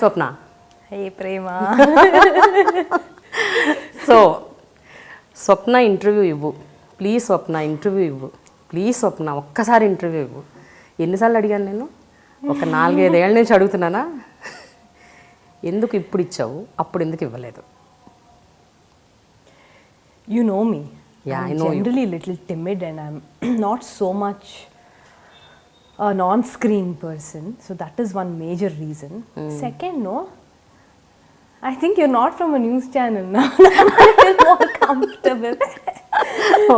స్వప్న. హే ప్రేమ. So స్వప్న interview ఇవ్వు please, Swapna interview ఇవ్వు please, స్వప్న ఒక్కసారి ఇంటర్వ్యూ ఇవ్వు. ఎన్నిసార్లు అడిగాను నేను? ఒక 4-5 ఏళ్ళ నుంచి అడుగుతున్నానా? ఎందుకు ఇప్పుడు ఇచ్చావు, అప్పుడు ఎందుకు ఇవ్వలేదు? You know me. Yeah, I'm I know generally a little timid and I'm not so much a non-screen person. So that is one major reason. Second, no. I think you're not from a news channel now. I'm a little more comfortable.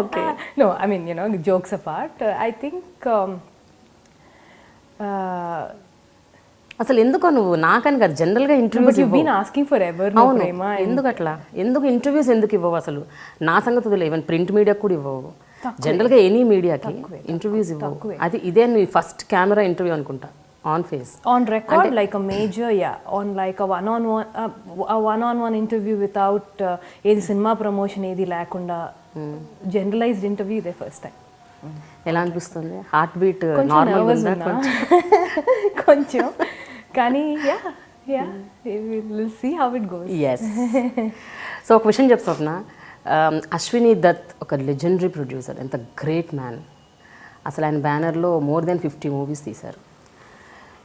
Okay. No, I mean, jokes apart, I think అసలు ఎందుకో నువ్వు నాకని కాదు, జనరల్గా but interviews you've been asking forever, no అవును, prema. ఎందుకు అట్లా? ఎందుకు ఇంటర్వ్యూస్ ఎందుకు ఇవ్వవు అసలు? నా సంగతి వదిలే, ఈవెన్ ప్రింట్ మీడియాకి కూడా ఇవ్వవు, జనరల్గా ఎనీ మీడియాకి ఇంటర్వ్యూస్ ఇవ్వవు. అది ఇదే నీ ఫస్ట్ కెమెరా ఇంటర్వ్యూ అనుకుంటా, on face, On record, like a major, on like a one-on-one interview without ఏది సినిమా ప్రమోషన్ ఏది లేకుండా జనరలైజ్డ్ ఇంటర్వ్యూ ఇదే ఫస్ట్ టైం. ఎలా అనిపిస్తుంది? హార్ట్ బీట్ నార్మల్ ఉందా? కొంచెం, కానీ will see how it goes. Yes. So ఒక విషయం చెప్తా స్వప్న, అశ్విని దత్ ఒక లెజెండరీ ప్రొడ్యూసర్, ఎంత గ్రేట్ మ్యాన్. అసలు ఆయన బ్యానర్లో మోర్ దెన్ 50 మూవీస్ తీశారు.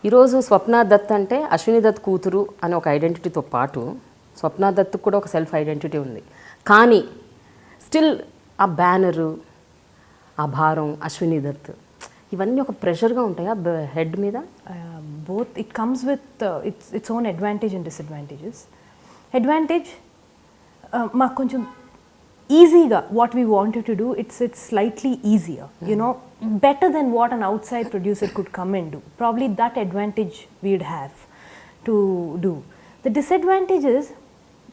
ఈరోజు స్వప్న దత్ అంటే అశ్విని దత్ కూతురు అనే ఒక ఐడెంటిటీతో పాటు స్వప్న దత్ కూడా ఒక సెల్ఫ్ ఐడెంటిటీ ఉంది. కానీ స్టిల్ ఆ బ్యానరు, ఆ భారం, అశ్విని దత్, ఇవన్నీ ఒక ప్రెషర్గా ఉంటాయా హెడ్ మీద? Both, it comes with its own advantage and disadvantages. Advantage, మాకు కొంచెం ఈజీగా what we wanted to do, it's slightly easier, better than what an outside producer could come and do. Probably that advantage we'd have to do. The disadvantage is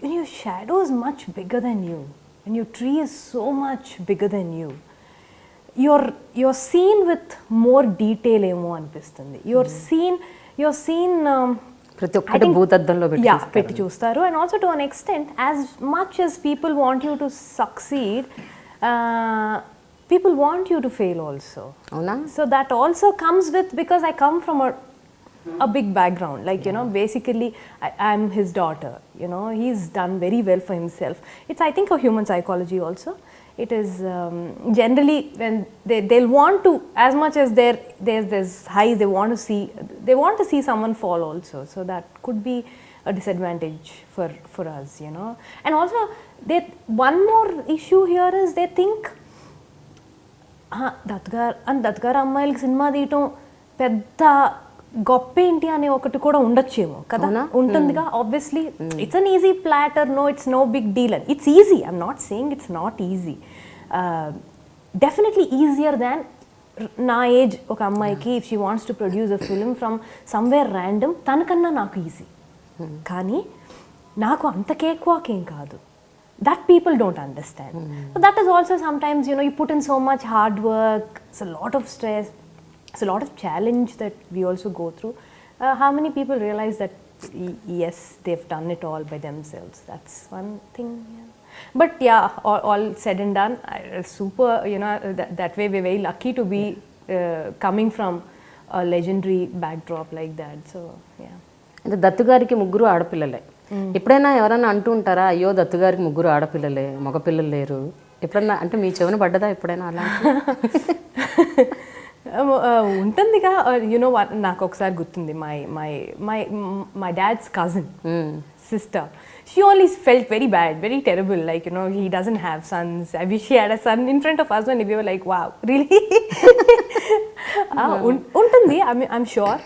when your shadow is much bigger than you, when your tree is so much bigger than you, you're seen with more detail ఏమో అనిపిస్తుంది. you're seen ప్రతి ఒక్కటి భూతద్దంలో పెట్టి చూస్తారు. And also to an extent, as much as people want you to succeed, people want you to fail also. అవునా? So that also comes with, because I come from a big background, like basically I'm his daughter, he's done very well for himself. It's, I think, a human psychology also. It is generally when they'll want to, as much as there's highs, they want to see someone fall also. So that could be a disadvantage for us, And also, one more issue here is they think Dutt గారు అమ్మాయిలకి cinema తీయటం పెద్ద గొప్ప ఏంటి అనే ఒకటి కూడా ఉండొచ్చేమో కదా. ఉంటుందిగా, obviously it's an easy platter, no it's no big deal. And it's easy, I'm not saying it's not easy, definitely easier than నా ఏజ్ ఒక అమ్మాయికి if she wants to produce a film from somewhere random, తనకన్నా నాకు easy. కానీ నాకు అంత cake walk ఏం కాదు. That people don't understand. So that is also sometimes, you put in so much hard work, it's a lot of stress, it's a lot of challenge that we also go through. How many people realize that, yes, they've done it all by themselves? That's one thing. But all said and done, super, that way we're very lucky to be coming from a legendary backdrop like that. So, అంటే దత్తు గారికి 3 ఆడపిల్లలే. ఎప్పుడైనా ఎవరైనా అంటూ ఉంటారా, అయ్యో దత్తు గారికి 3 ఆడపిల్లలే, మగపిల్లలు లేరు? ఎప్పుడన్నా అంటే మీ చెవిన పడ్డదా ఎప్పుడైనా అలా? ఉంటుందిగా. నాకు ఒకసారి గుర్తుంది, my dad's cousin sister, she only felt very bad, very terrible, like he doesn't have sons. I wish he had a son in front of us, and we were like, wow, really? Untundi, I'm sure,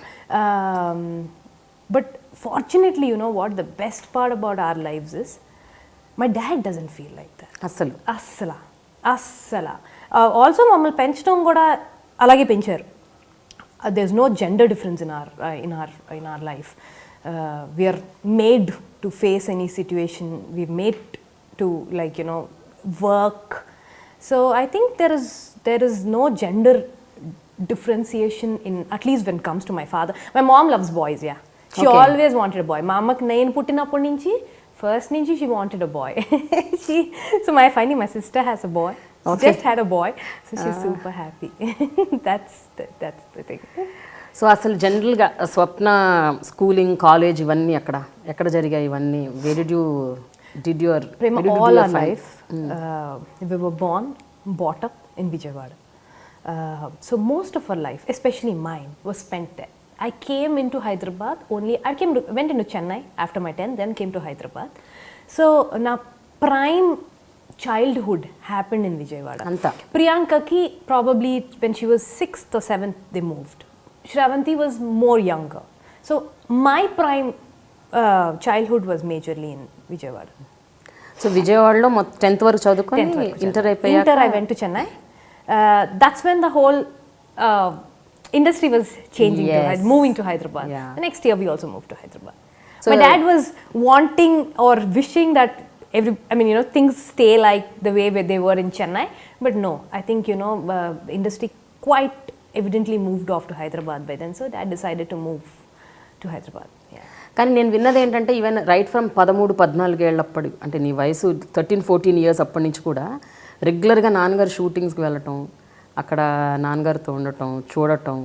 but fortunately, what the best part about our lives is, my dad doesn't feel like that. Assala. Also mammal penchadam kuda alage pencharu. There's no gender difference in our life. We are made to face any situation. We're made to work. So I think there is no gender differentiation in, at least when it comes to my father. My mom loves boys, yeah. She always wanted a boy. Ma ammaku nenu puttinappudi nunchi first nunchi she wanted a boy. Finally my sister has a boy. She just had a boy, so she's super happy. That's the thing. So అసలు జనరల్గా స్వప్న schooling college ఇవన్నీ ఎక్కడ జరిగాయి ఇవన్నీ? Where did your all our life we were born, brought up in Vijayawada. So most of our life, especially mine, was spent there. I came into Hyderabad only. Went into Chennai after my 10th, then came to Hyderabad. So na prime childhood happened in Vijayawada. Anta. Priyanka ki probably when she was 6th or 7th they moved. Shravanti was more younger. So my prime childhood was majorly in Vijayawada. So విజయవాడలో 10th వరకు చదువుకొని inter అయిపోయాక I went to Chennai. That's when the whole industry was changing moving to Hyderabad. Yeah. The next year we also moved to Hyderabad. So my dad was wanting or wishing that things stay like the way where they were in Chennai, but no, I think the industry quite evidently moved off to Hyderabad by then, so dad decided to move to Hyderabad. Yeah. కానీ నేను విన్నది ఏంటంటే even right from 13-14 ఏళ్ళప్పుడు, అంటే నీ వయసు 13-14 years అప్పటి నుంచి కూడా రెగ్యులర్గా నాన్నగారు షూటింగ్స్కి వెళ్ళటం, అక్కడ నాన్నగారితో ఉండటం, చూడటం,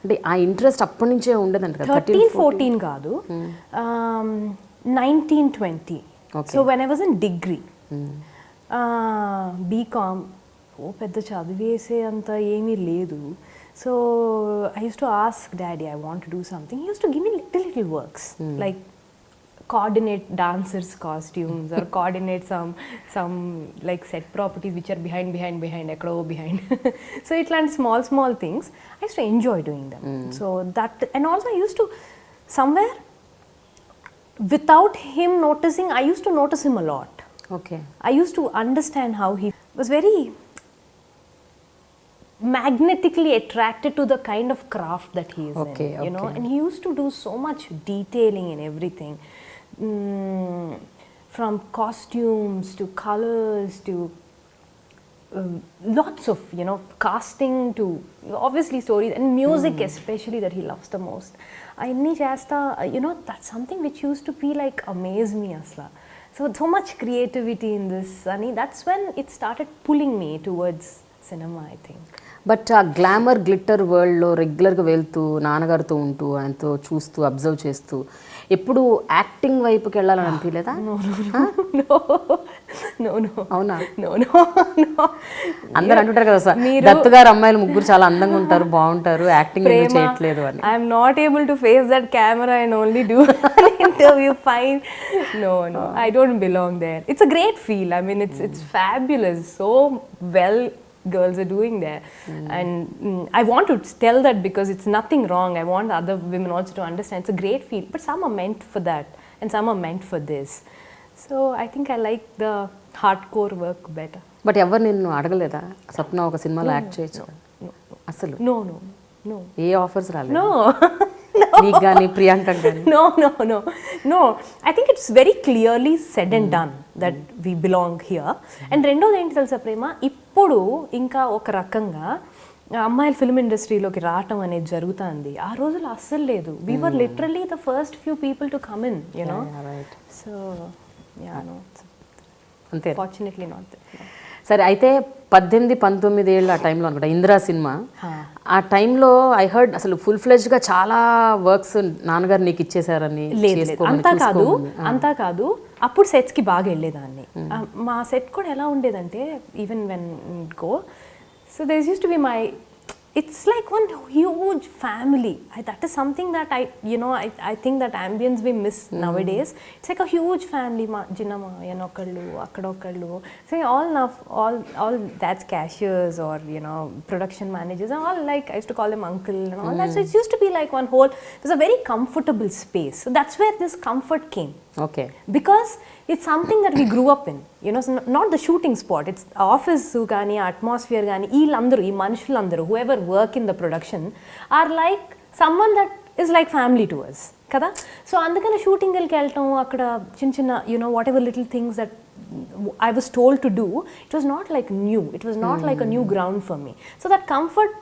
అంటే ఆ ఇంట్రెస్ట్ అప్పటి నుంచే ఉండదంట కదా. 13-14 కాదు, 19-20. Okay. So when I was in degree, BCom, పెద్ద చదివేసే అంత ఏమీ లేదు. So I used to ask daddy, I want to do something. He used to give me little works, like coordinate dancers costumes or coordinate some like set properties which are behind ekkado behind. So it like small things I used to enjoy doing them. So that, and also I used to somewhere without him noticing, I used to notice him a lot. Okay. I used to understand how he was very magnetically attracted to the kind of craft that he is in, and he used to do so much detailing in everything, from costumes to colors to lots of casting to obviously stories and music, especially that he loves the most. Inni chesta, that's something which used to be like amaze me asla. So much creativity in this, Ani. That's when it started pulling me towards cinema, I think. But ఆ glamour glitter వరల్డ్లో రెగ్యులర్గా వెళ్తూ నాన్నగారితో ఉంటూ ఆయనతో చూస్తూ observe చేస్తూ ఎప్పుడు యాక్టింగ్ వైపుకి వెళ్ళాలని అనిపించలేదా? అవునా? అందరు అంటుంటారు కదా సార్, దత్తు గారు అమ్మాయిలు ముగ్గురు చాలా అందంగా ఉంటారు, బాగుంటారు, యాక్టింగ్ ఎందుకు చేయట్లేదు అని. I'm not able to face that camera and only do interview fine. No, I don't belong there. It's a great feel. I mean, it's fabulous. So well girls are doing there, and I want to tell that because it's nothing wrong. I want other women also to understand it's a great field, but some are meant for that and some are meant for this. So I think I like the hardcore work better. But ఎవరు నిన్ను అడగలేదా స్వప్న ఒక సినిమాలో act చేయొచ్చు అసలు? No. ఏ offers రాలేదు? No. నీకు కానీ ప్రియాంక కానీ? No. I think it's very clearly said and done that we belong here. And రెండోది ఏంటి తెలుసా ప్రేమ, ఇప్పుడు ఇంకా ఒక రకంగా అమ్మాయిల ఫిల్మ్ ఇండస్ట్రీలోకి రావటం అనేది జరుగుతుంది. ఆ రోజులు అస్సలు లేదు. We were literally the first few people to come in, Right. So no. అంతే. Fortunately not there. సరే, అయితే 18-19 ఏళ్ళు ఆ టైంలో అనుకుంటా ఇందిరా సినిమా. ఆ టైంలో ఐ హర్డ్ అసలు ఫుల్ ఫ్లెజ్డ్గా చాలా వర్క్స్ నాన్నగారు నీకు ఇచ్చేసారని. లేదు, అంతా కాదు. అప్పుడు సెట్స్కి బాగా వెళ్ళేదాన్ని. మా సెట్ కూడా ఎలా ఉండేదంటే, even when go, so there use to be my, it's like one huge family. That is something that I think that ambience we miss nowadays. It's like a huge family. Jinama yenokallu akkadokallu, so all that's cashiers or production managers and all, like I used to call them uncle and all that. So it used to be like one whole, there's a very comfortable space. So that's where this comfort came. Okay. Because it's something that we grew up in, so not the shooting spot, it's office gaani, atmosphere gaani, ee manushulandaru whoever work in the production are like someone that is like family to us kada. So andukana shooting galki veltam akkada chinna whatever little things that I was told to do, it was not like new, it was not like a new ground for me. So that comfort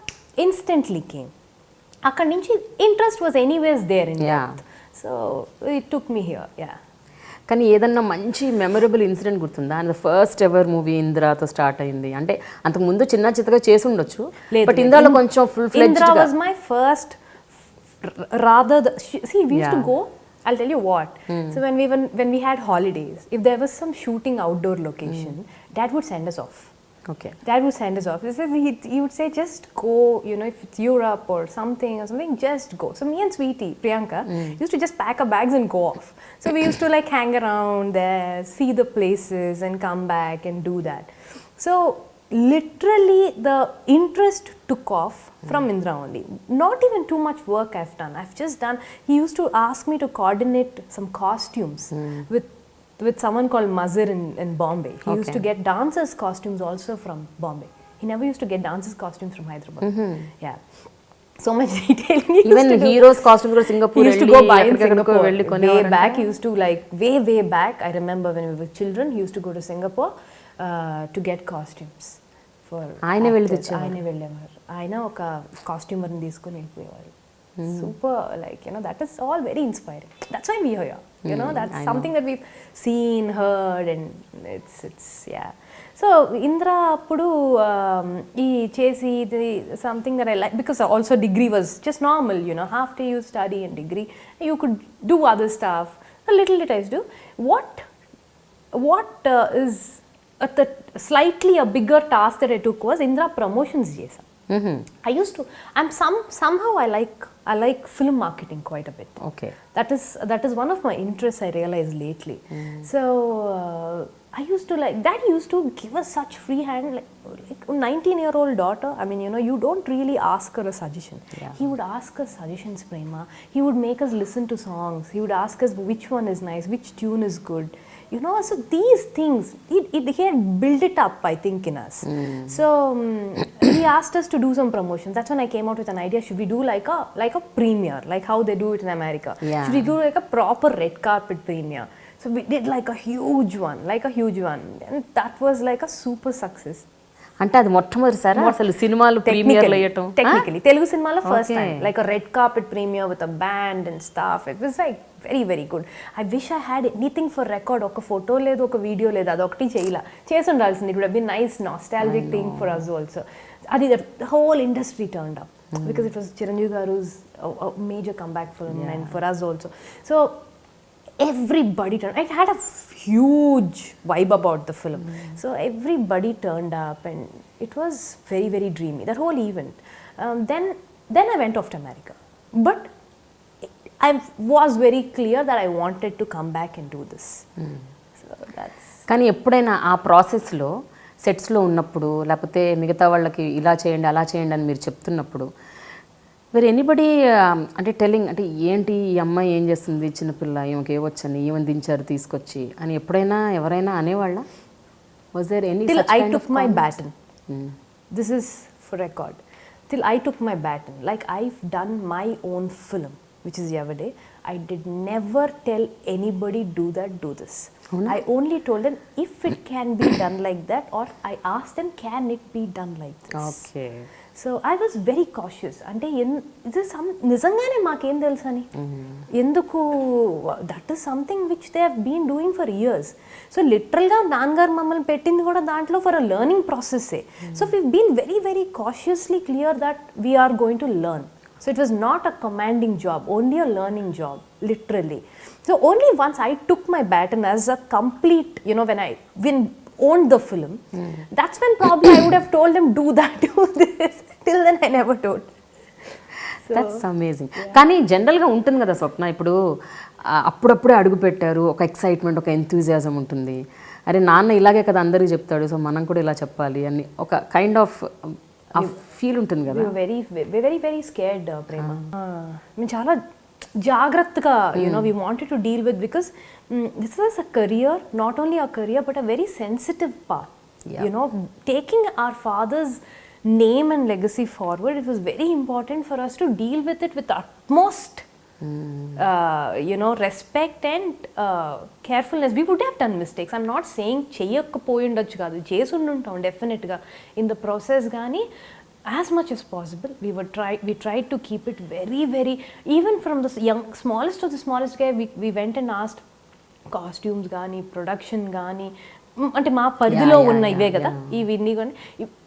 instantly came. Akkad nunchi interest was anyways there in depth. So it took me here. కానీ ఏదన్నా మంచి memorable incident గుర్తుందా? And first ever movie ఇందిరాతో start అయింది అంటే, అంతకు ముందు చిన్న చిత్తగా చేసి ఉండొచ్చు, బట్ ఇందిరాలో కొంచెం full fledged. Indra was my first rather see, we used to Yeah. go, I'll tell you what. So when we had holidays, if there was some shooting outdoor location, Dad would send us off. Okay. Dad would send us off. He would say, just go, you know, if it's Europe or something, just go. So me and Sweetie, Priyanka, used to just pack our bags and go off. So we used to like hang around there, see the places and come back and do that. So literally the interest took off from Indra only. Not even too much work I've done. I've just done, he used to ask me to coordinate some costumes with someone called Mazir in Bombay. He used Okay. to get dancers' costumes also from Bombay. He never used to get dancers' costumes from Hyderabad. Yeah. So much detailing he used even to do. Heroes costume కూడా Singapore He used to go buy in ఎక్కడికెక్కడికో Singapore. వెళ్ళి Way కొనేవారంట. back, he used to like, way back, I remember when we were children, he used to go to Singapore to get costumes for ఆయనే వెళ్ళి actors. తెచ్చేవారు. ఆయనే వెళ్ళేవారు. ఆయన ఒక కాస్ట్యూమర్ని తీసుకొని వెళ్ళిపోయేవారు. Super, like, you know, that is all very inspiring. That's why we are here. You know, that's something that we've seen, heard, and it's yeah. So Indra appudu ee chesi something that I like, because also degree was just normal, you know, half day you study and degree, you could do other stuff. A little bit I used to do. What is the slightly a bigger task that I took was Indra promotions chesa. I used to, somehow I like film marketing quite a bit. Okay. That is one of my interests, I realized lately. So I used to like, Dad used to give us such free hand, like a 19-year-old daughter. I mean, you know, you don't really ask her a suggestion. Yeah. He would ask us suggestions, Prema. He would make us listen to songs. He would ask us which one is nice, which tune is good. You know, so these things, he had built it up, I think, in us. So he asked us to do some promotions. That's when I came out with an idea. Should we do like a premiere, like how they do it in America? Yeah. Should we do like a proper red carpet premiere? So we did like a huge one. And that was like a super success. అంటే అది మొట్టమొదటిసారా అసలు సినిమాలు ప్రీమియర్లు వేయటం? Technically, Telugu cinema first Okay. time, like a red carpet premiere with a band and stuff. It was like very, very good. I wish I had anything for record. Oka photo ledu, oka video ledu, adokati cheyila. Chesi undalsindi. It would have been nice nostalgic thing for us also. Adi, the whole industry turned up because it was Chiranjeevi Garu's a major comeback film, and for us also. So everybody turned. It had a huge vibe about the film. So everybody turned up, and it was very, very dreamy, that whole event. Then I went off to America, but I was very clear that I wanted to come back and do this. So that's. కానీ ఎప్పుడైనా ఆ ప్రాసెస్లో సెట్స్లో ఉన్నప్పుడు లేకపోతే మిగతా వాళ్ళకి ఇలా చేయండి అలా చేయండి అని మీరు చెప్తున్నప్పుడు వేరే ఎనీబడి అంటే టెల్లింగ్, అంటే ఏంటి ఈ అమ్మాయి ఏం చేస్తుంది, చిన్నపిల్ల, ఈమెకి ఏవచ్చని, ఈమెను దించారు తీసుకొచ్చి అని ఎప్పుడైనా ఎవరైనా అనేవాళ్ళ? Was there any Till I took my baton. This is for record. Till I took my baton, like I've done my own film, which is Yavade. I did never tell anybody do this. I only told them if it can be done like that, or I asked them, can it be done like this? Okay. So I was very cautious. అంటే నిజంగానే మాకేం తెలుసు అని, ఎందుకు, that is something which they have been doing for years. So లిటరల్గా నాన్నగారు మమ్మల్ని పెట్టింది కూడా దాంట్లో ఫర్ అ లెర్నింగ్ ప్రాసెస్సే. So we been very, very cautiously clear that we are going to learn. So it was not a commanding job, only a learning job, literally. So only once I took my baton as a complete, you know, when I owned the film, that's when probably I would have told them do that, do this. Till then I never told. That's amazing. కానీ జనరల్గా ఉంటుంది కదా స్వప్న, ఇప్పుడు అప్పుడప్పుడే అడుగు పెట్టారు, ఒక excitement, ఒక ఎంతూజియాజం ఉంటుంది. అరే నాన్న ఇలాగే కదా అందరికీ చెప్తాడు, సో మనం కూడా ఇలా చెప్పాలి అని ఒక కైండ్ ఆఫ్ ఫీల్ ఉంటుంది కదా. Very very very scared Prema. మేము చాలా జాగ్రత్తగా, you know, we wanted to deal with, because this was a career, not only a career but a very sensitive part. You know, taking our father's name and legacy forward, it was very important for us to deal with it with utmost you know, respect and carefulness. We would have done mistakes. I'm not saying cheyakkapoyundachu kaadu, chesunduntam definitely ga in the process, gaani as much as possible we tried to keep it very, very, even from the smallest to the smallest guy, we went and asked costumes gaani, production gaani, అంటే మా పరిధిలో ఉన్న ఇవే కదా ఇవన్నీ కానీ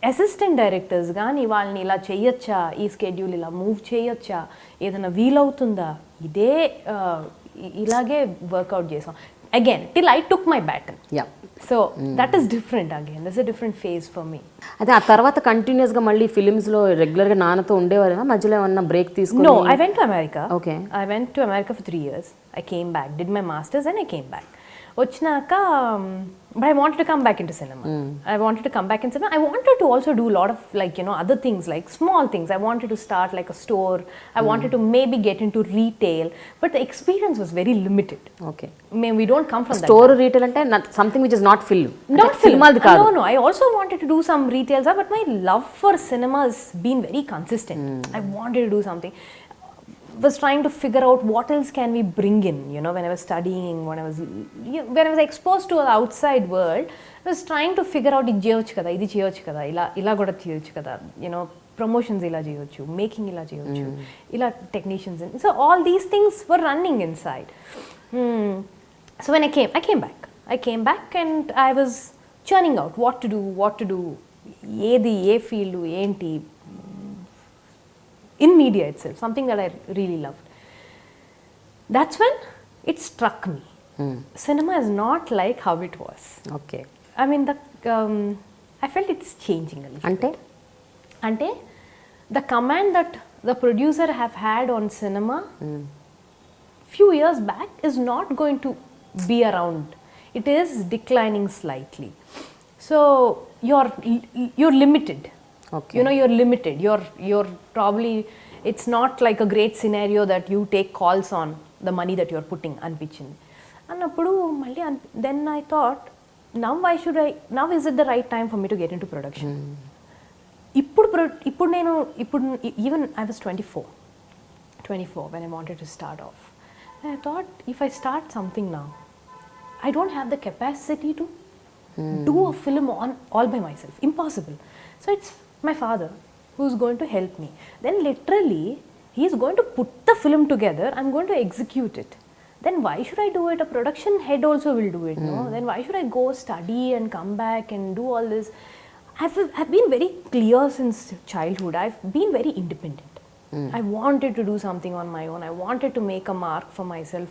assistant directors కానీ వాళ్ళని ఇలా చేయొచ్చా, ఈ స్కెడ్యూల్ ఇలా మూవ్ చేయొచ్చా, ఏదైనా వీలవుతుందా, ఇదే ఇలాగే వర్కౌట్ చేసాం again till I took my baton. So that is different again, that's a different phase for me. అయితే ఆ తర్వాత కంటిన్యూస్గా మళ్ళీ ఫిలిమ్స్లో రెగ్యులర్గా నాన్నతో ఉండేవారు, మధ్యలో ఏమన్నా బ్రేక్ తీసుకుని? No, I went to America. Okay. I went to America for 3 years. I came back, did my masters and I came back. వచ్చినాక but I wanted to come back into cinema. I wanted to come back in cinema. I wanted to also do a lot of like other things, like small things. I wanted to start like a store. I wanted to maybe get into retail, but the experience was very limited. Okay. I mean, we don't come from that. Store retail ante something which is not film. Not film. No. I also wanted to do some retails, but my love for cinema has been very consistent. I wanted to do something. Was trying to figure out what else can we bring in, when I was studying, when I was exposed to the outside world, I was trying to figure out idi cheyochu kada ila kuda cheyochu kada, promotions ila cheyochu, making ila cheyochu, ila technicians in. So all these things were running inside. So when I came back and I was churning out what to do, A field enti, in media itself, something that I really loved. That's when it struck me. Cinema is not like how it was. Okay. I mean, I felt it's changing a little. Ante the command that the producer have had on cinema few years back is not going to be around. It is declining slightly. So you're limited. Okay. You're limited. You're probably, it's not like a great scenario that you take calls on the money that you're putting అనిపించింది అన్నప్పుడు మళ్ళీ then I thought, now is it the right time for me to get into production? ఇప్పుడు నేను even I was 24 when I wanted to start off, and I thought if I start something now, I don't have the capacity to do a film all by myself. Impossible. So it's my father who's going to help me. Then literally he's going to put the film together, I'm going to execute it. Then why should I do it? A production head also will do it, no? Then why should I go study and come back and do all this? I've been very clear since childhood. I've been very independent. I wanted to do something on my own. I wanted to make a mark for myself.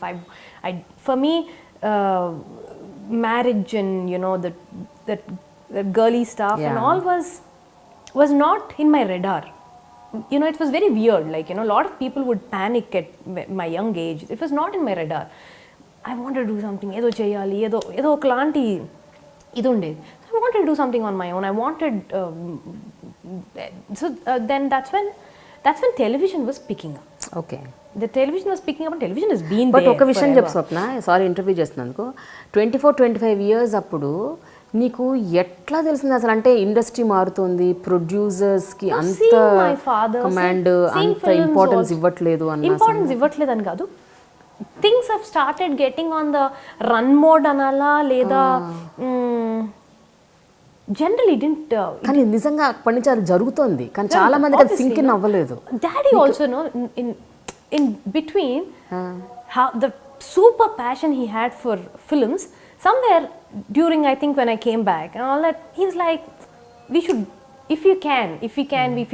For me, marriage and that girly stuff and all was not in my radar. It was very weird. Like, a lot of people would panic at my young age. It was not in my radar. I wanted to do something. Edo cheyali, edo oklanti idu undedi. I wanted to do something on my own. I wanted. Then that's when television was picking up. Okay. The television was picking up, and television has been there. But ఒక విషయం చెప్పు స్వప్న, sorry interview చేస్తున్నాను. 24-25 years అప్పుడు నీకు ఎట్లా తెలిసింది అసలు? అంటే ఇండస్ట్రీ మారుతుంది, ప్రొడ్యూసర్స్కి అంత కమాండ్, అంత ఇంపార్టెన్స్ ఇవ్వట్లేదు అని. ఇంపార్టెన్స్ ఇవ్వట్లేదని కాదు, things have started getting on the run mode అనాలా లేదా జనరలీ డింట్. కానీ నిజంగా అప్పటి నుంచి అది జరుగుతుంది, కానీ చాలా మందికి అది సింక్ ఇన్ అవ్వలేదు. Daddy also no in between how the super passion he had for films, somewhere during, I think when I came back and all that, he's like, we should, if we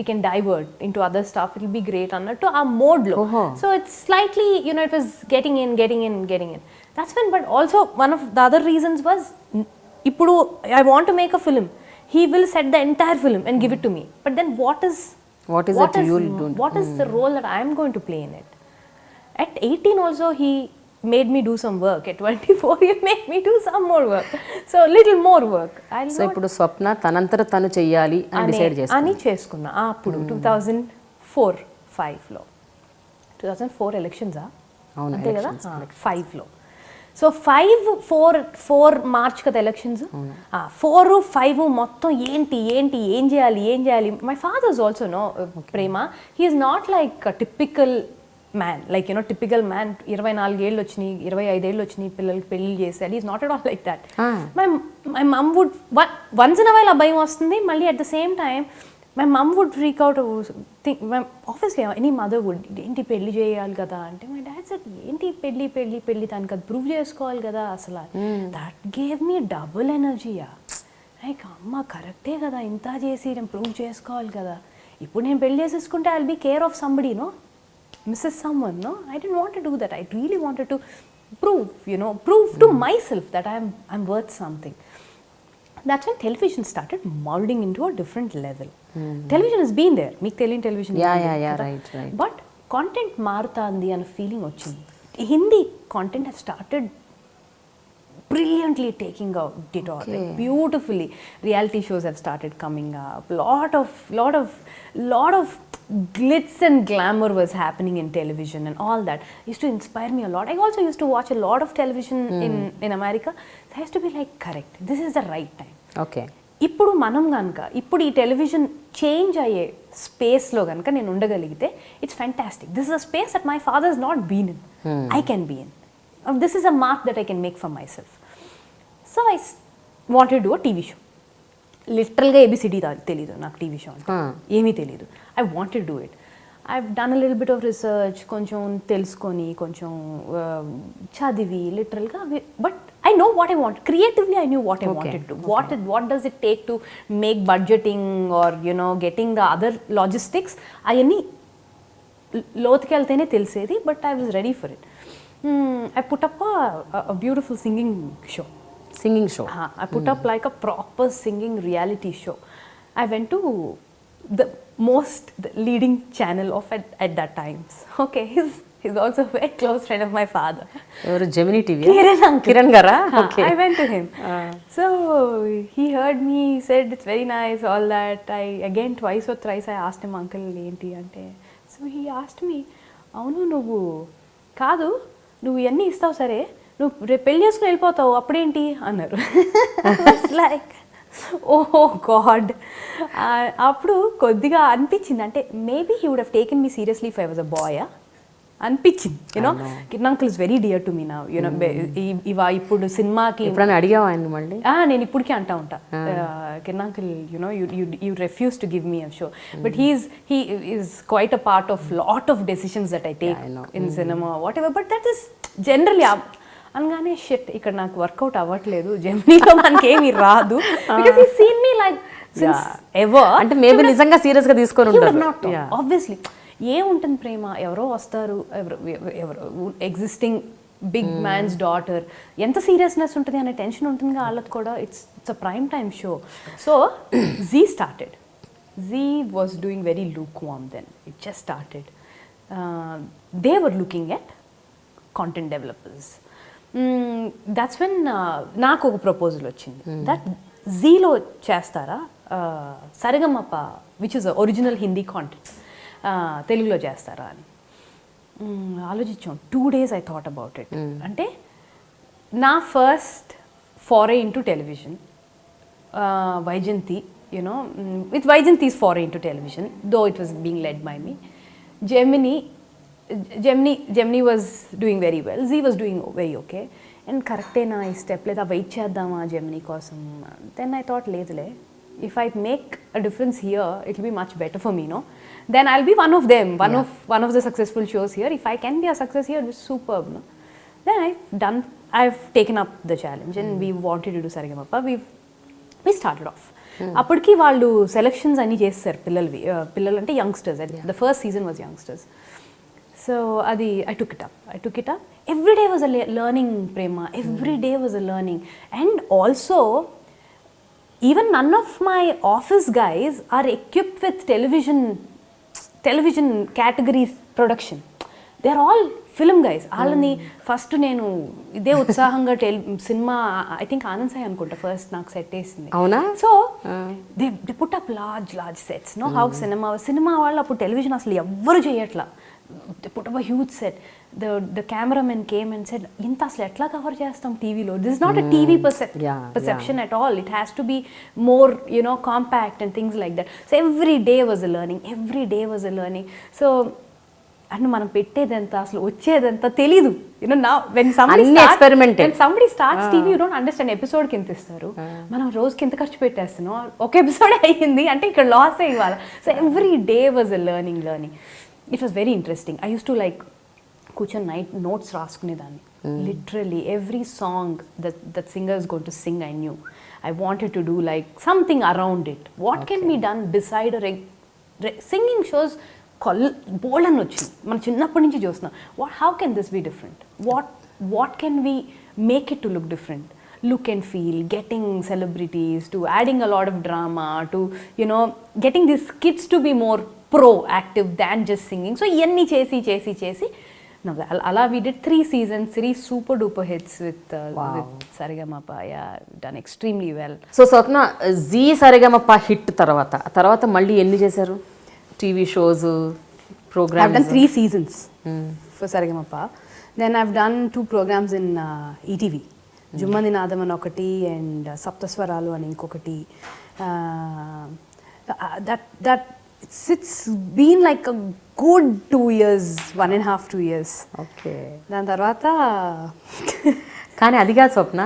can divert into other stuff, it'll be great to our mode lo. So it's slightly, it was getting in. That's when. But also one of the other reasons was, ippudu I want to make a film, he will set the entire film and give it to me, but then what is the role that I am going to play in it? At 18 also he made me do some work. At 24 he made me do some more work. So little more work. So ఇప్పుడు స్వప్న తనంతట తను చెయ్యాలి అని decide చేసుకున్నా అప్పుడు 2004-5 లో. 2004 elections అవును అంతే కదా, 5 లో. సో 4 మార్చ్ కదా ఎలక్షన్స్. 4-5 మొత్తం ఏం చేయాలి. My father's also no Prema, he is not like typical man, like typical man 24 ఏళ్ళు వచ్చినాయి, 25 ఏళ్ళు వచ్చినాయి, పిల్లలకి పెళ్లి చేసేయాలి. Is not at all like that. My mum would once in a while ఆ భయం వస్తుంది, మళ్ళీ at the same time my mum would freak out. Obviously any mother would, ఏంటి పెళ్లి చేయాలి కదా అంటే, మై డాడ్ సెడ్ ఏంటి పెళ్లి పెళ్లి పెళ్లి, దానికి అది ప్రూవ్ చేసుకోవాలి కదా అసలు. దట్ గేవ్ మీ డబుల్ ఎనర్జీయా. లైక్ అమ్మ కరెక్టే కదా, ఇంత చేసి నేను ప్రూవ్ చేసుకోవాలి కదా, ఇప్పుడు నేను పెళ్లి చేసేసుకుంటే I will be care of somebody, no, Mrs someone, no. I don't want to do that. I really wanted to prove to myself that I'm worth something. That's when television started molding into a different level. Television has been there, meek telling television. Yeah, right. But content marutandi and feeling ochindi. Hindi content has started brilliantly taking out it all, like beautifully. Reality shows have started coming up. Lot of glitz and glamour was happening in television and all that. It used to inspire me a lot. I also used to watch a lot of television in America. So I used to be like, correct, this is the right time. Okay. ఇప్పుడు మనం కనుక ఇప్పుడు ఈ television change అయ్యే స్పేస్లో కనుక నేను ఉండగలిగితే, it's fantastic. This is a space that my father is not been in, I can be in. This is a mark that I can make for myself. So I wanted do a TV show. లిటరల్గా A B C D తెలీదు నాకు TV show అంటే, ఏమీ తెలీదు. I wanted do it. I done a little bit of research, కొంచెం తెలుసుకొని, కొంచెం చదివి లిటరల్గా. But I know what I want. Creatively, I knew what I wanted to do. What does it take to make budgeting or, getting the other logistics? Ayani lothki veltene telisedi, but I was ready for it. I put up a beautiful singing show. I put up like a proper singing reality show. I went to the leading channel of at that times. Okay, he's also a very close friend of my father. Or Gemini TV. Kiran Gara. Okay. I went to him. So he heard me, he said it's very nice, all that. I again twice or thrice I asked him, uncle enti ante. So he asked me, avunu nuvu kaadu nuvu iyanni istavu sare, nuvu repu pelli chesukoni vellipotavu appudeenti annaru. I was like, oh god. Appudu koddiga anpichindi, ante maybe he would have taken me seriously if I was a boy. అనిపించింది. Kiran uncle is very dear to me now. ఇవా ఇప్పుడు సినిమాకి ఎప్పుడైనా అడిగావా ఆయన మళ్ళీ? నేను ఇప్పటికీ అంటా ఉంటా, Kiran uncle you refuse to give me a show, but he is quite a part of lot of decisions that I take in cinema, what ever. But that is generally అనగానే షిట్, ఇక్కడ నాకు వర్కౌట్ అవ్వట్లేదు, జెమినీలో మనకేమీ రాదు, because he seen me like since ever. అంటే maybe నిజంగా సీరియస్గా తీసుకొని ఉంటారు. ఆబ్వియస్లీ ఏముంటుంది ప్రేమ, ఎవరో వస్తారు, ఎవరో ఎగ్జిస్టింగ్ బిగ్ మ్యాన్స్ డాటర్, ఎంత సీరియస్నెస్ ఉంటుంది అనే టెన్షన్ ఉంటుంది వాళ్ళకి కూడా. It's a prime time show. So Zee started. Zee was doing very lukewarm then. It just started. They were looking at content developers. That's when నాకు ఒక proposal వచ్చింది, దట్ జీలో చేస్తారా SaReGaMaPa, which is original Hindi content, తెలుగులో చేస్తారా అని ఆలోచించాం. 2 days I thought about it. అంటే నా first foray into television, Vyjayanthi, with Vyjayanthi's foray into television, though it was being led by me. Gemini was doing very well, Zee was doing very okay. And కరెక్టేనా ఈ step, లేదా wait చేద్దామా Gemini కోసం? Then I thought లేదులే, if I make a difference here, it will be much better for me, no? Then I'll be one of them, one of the successful shows here. If I can be a success here, it's superb, no? Then I've taken up the challenge and we wanted to do Sarigamappa. We started off. అప్పటికి వాళ్ళు selections అన్నీ చేస్తారు పిల్లలు అంటే youngsters. The first season was youngsters. So adi I took it up. Every day was a learning, Prema. Every day was a learning. And also even none of my office guys are equipped with television categories production. They are all film guys. Alani first nenu ide utsahanga cinema, I think Anand Sai anukunta first నాకు set చేసింది. అవునా? So they put up large sets, no? How cinema వాళ్ళు అప్పుడు television అసలు ఎవ్వరు చేయట్లా. They put up a huge set. The cameraman came and said, ఇంత అసలు ఎట్లా కవర్ చేస్తాం టీవీలో? This is not a TV perception at all. It has to be more, compact and things like that. So every day was a learning. So and మనం పెట్టేదంతా అసలు వచ్చేదంతా తెలీదు you know నా when అన్ని experimented. Somebody starts TV you don't understand ఎపిసోడ్కి ఎంత ఇస్తారు మనం రోజుకి ఎంత ఖర్చు పెట్టేస్తున్నాం ఒక ఎపిసోడ్ అయ్యింది అంటే ఇక్కడ లాస్ ఇవ్వాలి so every day was a learning it was very interesting I use to like కూర్చొని నైట్ నోట్స్ రాసుకునేదాన్ని literally every song that singer is going to sing I knew I wanted to do like something around it what can be done beside singing shows bold అని వచ్చింది మనం చిన్నప్పటి నుంచి చూస్తున్నాం how can this be different what can we make it to look different look and feel getting celebrities to adding a lot of drama to you know getting this kids to be more proactive than just singing so ఇవన్నీ చేసి అలా we did 3 seasons, 3 super duper hits with Saregama-pa. Yeah, done extremely well. సో Swapna ji Sa Re Ga Ma Pa hit తర్వాత మళ్ళీ ఎన్ని చేశారు TV shows I've programmes done 3 seasons for Saregama-pa. Then I've done 2 programs in ETV. Jummandi Nadam అని ఒకటి and సప్తస్వరాలు అని ఇంకొకటి. That it's been like a good 2 years, 1.5 2 years. Okay దాని తర్వాత కానీ అది కాదు స్వప్న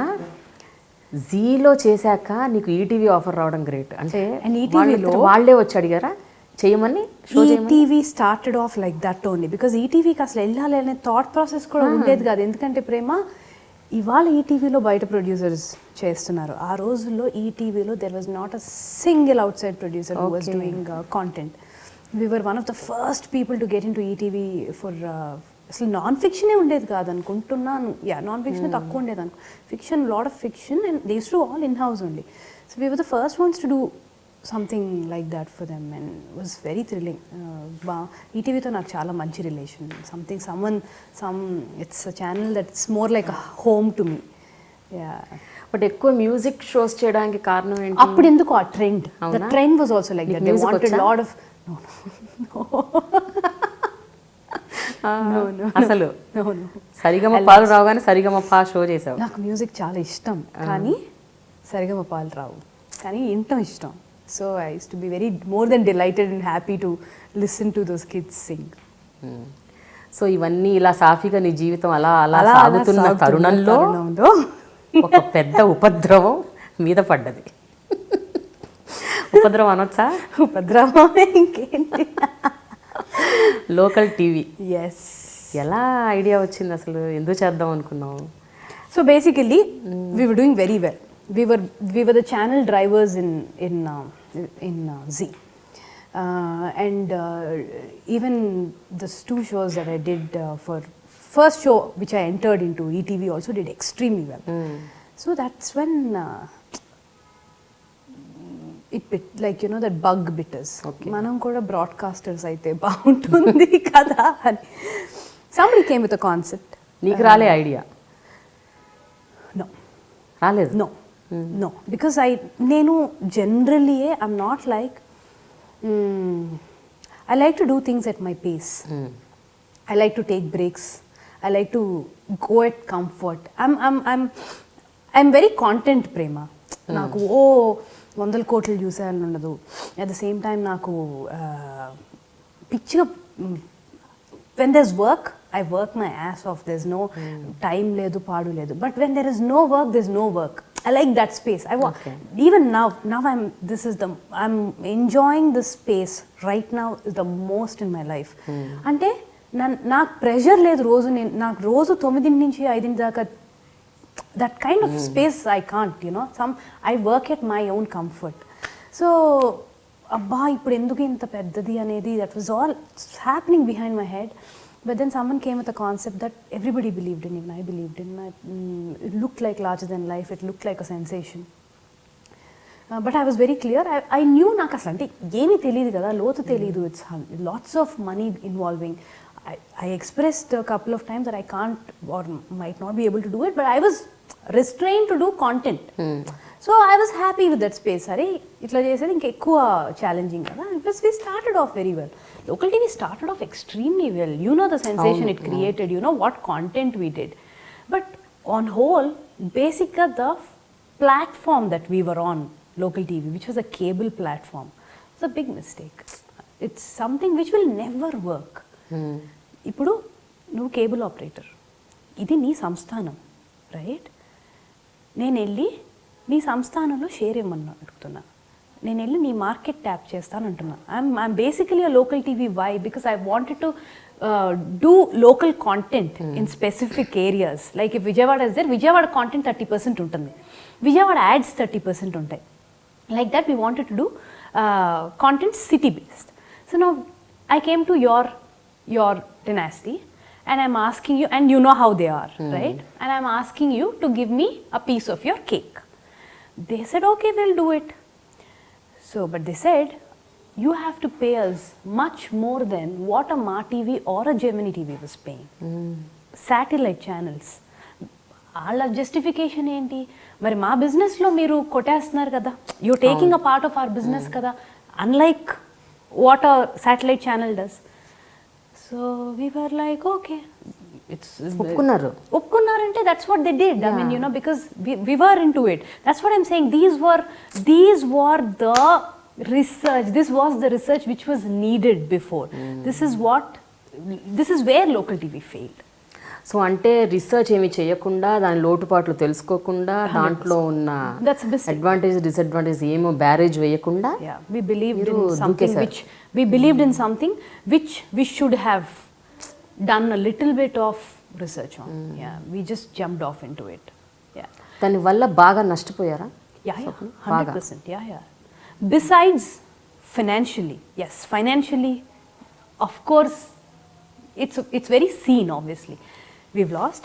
జీలో చేశాక నీకు ఈటీవీ ఆఫర్ రావడం గ్రేట్ అంటే And ETV లో వాళ్ళే వచ్చి అడిగారా చేయమని షో చేయమని ETV started off like that only because ఈటీవీకి అసలు వెళ్ళాలి అనే థాట్ ప్రాసెస్ కూడా ఉండేది కాదు ఎందుకంటే ప్రేమ ఇవాళ ఈటీవీలో బయట ప్రొడ్యూసర్స్ చేస్తున్నారు ఆ రోజుల్లో ఈటీవీలో there was not a single outside producer who was doing content we were one of the first people to get into ETV for అసలు నాన్ ఫిక్షనే ఉండేది కాదు అనుకుంటున్నాను నాన్ ఫిక్షన్ తక్కువ ఉండేది అనుకో fiction lot of fiction and they use to all in house only so we were the first ones to do something like that for them and was very thrilling ఈటీవీతో నాకు చాలా మంచి relation it's a channel that's more like home to me but ఎక్కువ music shows చేయడానికి కారణం ఏంటి అప్పుడు ఎందుకు ఆ trend the trend was also like that they wanted lot of అసలు సరిగమ పాలు రావు కానీ సరిగమ పా షో చేసావు నాకు మ్యూజిక్ చాలా ఇష్టం కానీ సరిగమ పాలు రావు కానీ వింటం ఇష్టం so I use to be very more than delighted and happy to listen to those kids Singh so ఇవన్నీ ఇలా సాఫీగా నీ జీవితం అలా అలా సాగుతున్న తరుణంలో ఒక పెద్ద ఉపద్రవం మీద పడ్డది ఉపద్రవం అనొచ్చా ఉపద్రవం ఇంకేంటి లోకల్ టీవీ ఎస్ ఎలా ఐడియా వచ్చింది అసలు ఎందుకు చేద్దాం అనుకున్నావు so basically we were doing very well we were the channel drivers in Z and even the 2 shows that I did for first show which I entered into ETV also did extremely well. So that's when it bit like you know that bug bit us. Manam kuda broadcasters aithe baaguntundi kada ani somebody came with a concept. నీకు రాలే idea No రాలేదు no because నేను generally I'm not like I like to do things at my pace. I like to take breaks. I like to go at comfort. I'm very content prema. నాకు ఓ 100 కోట్లు చూసాను ఉండదు at the same time నాకు పిచ్చిగా when there's work I work my ass off. There's no time ledu paadu ledu. But when there is no work, there's no work. I like that space. Even now I'm enjoying this space right now is the most in my life. Ante నాకు pressure లేదు రోజు నాకు రోజు 9 నుంచి 5 దాకా that kind of space I can't, you know. I work at my own comfort. So అబ్బా ఇప్పుడు ఎందుకు ఇంత పెద్దది అనేది that was all happening behind my head. But then someone came with a concept that everybody believed in, even I believed in. It looked like larger than life, it looked like a sensation. But I was very clear, I knew నాకు అసలు అంటే ఏమీ తెలియదు కదా లోతు తెలియదు it's lots of money involving. I expressed a couple of times that I can't or might not be able to do it, but I was restrained to do content. So I was happy with that space. Are itla chesedi inka ekkuva challenging kada and plus we started off very well. Local TV started off extremely well. You know the sensation it created, you know what content we did. But on whole, basically the platform that we were on, local TV, which was a cable platform, was a big mistake. It's something which will never work. ఇప్పుడు నువ్వు cable operator, ఇది నీ సంస్థానం, right? నేను వెళ్ళి నీ సంస్థానంలో share ఇవ్వమని అడుగుతున్నా, నేను వెళ్ళి నీ మార్కెట్ ట్యాప్ చేస్తాను అంటున్నా. I'm basically a local TV. Why? Because I wanted to do local content in specific areas. Like if Vijayawada is there, Vijayawada content 30% ఉంటుంది, విజయవాడ యాడ్స్ 30% ఉంటాయి. Like that we wanted to do content city based. So now I came to your dynasty and I'm asking you, and you know how they are, right? And I'm asking you to give me a piece of your cake. They said, okay, we'll do it. So, but they said, you have to pay us much more than what a Ma TV or a Gemini TV was paying. Satellite channels. వాళ్ళ justification ఏంటి? మరి మా బిజినెస్లో మీరు కొట్టేస్తున్నారు కదా, you taking a part of our business కదా, unlike what a satellite channel does. So we were like okay, it's ఒప్పుకున్నారంటే that's what they did. I mean you know, because we were into it. That's what I'm saying. These were the research, this was the research which was needed before. This is where local TV failed. So అంటే research ఏమి చేయకుండా, దాని లోటుపాట్లు తెలుసుకోకుండా, దాంట్లో ఉన్న advantage disadvantage ఏమో barrage వేయకుండా, we believed in something which we should have done a little bit of research on. We just jumped off into it. దాని వల్ల బాగా నష్టపోయారా? 100%. Besides financially, yes, financially, of course, it's very seen, obviously. We've lost.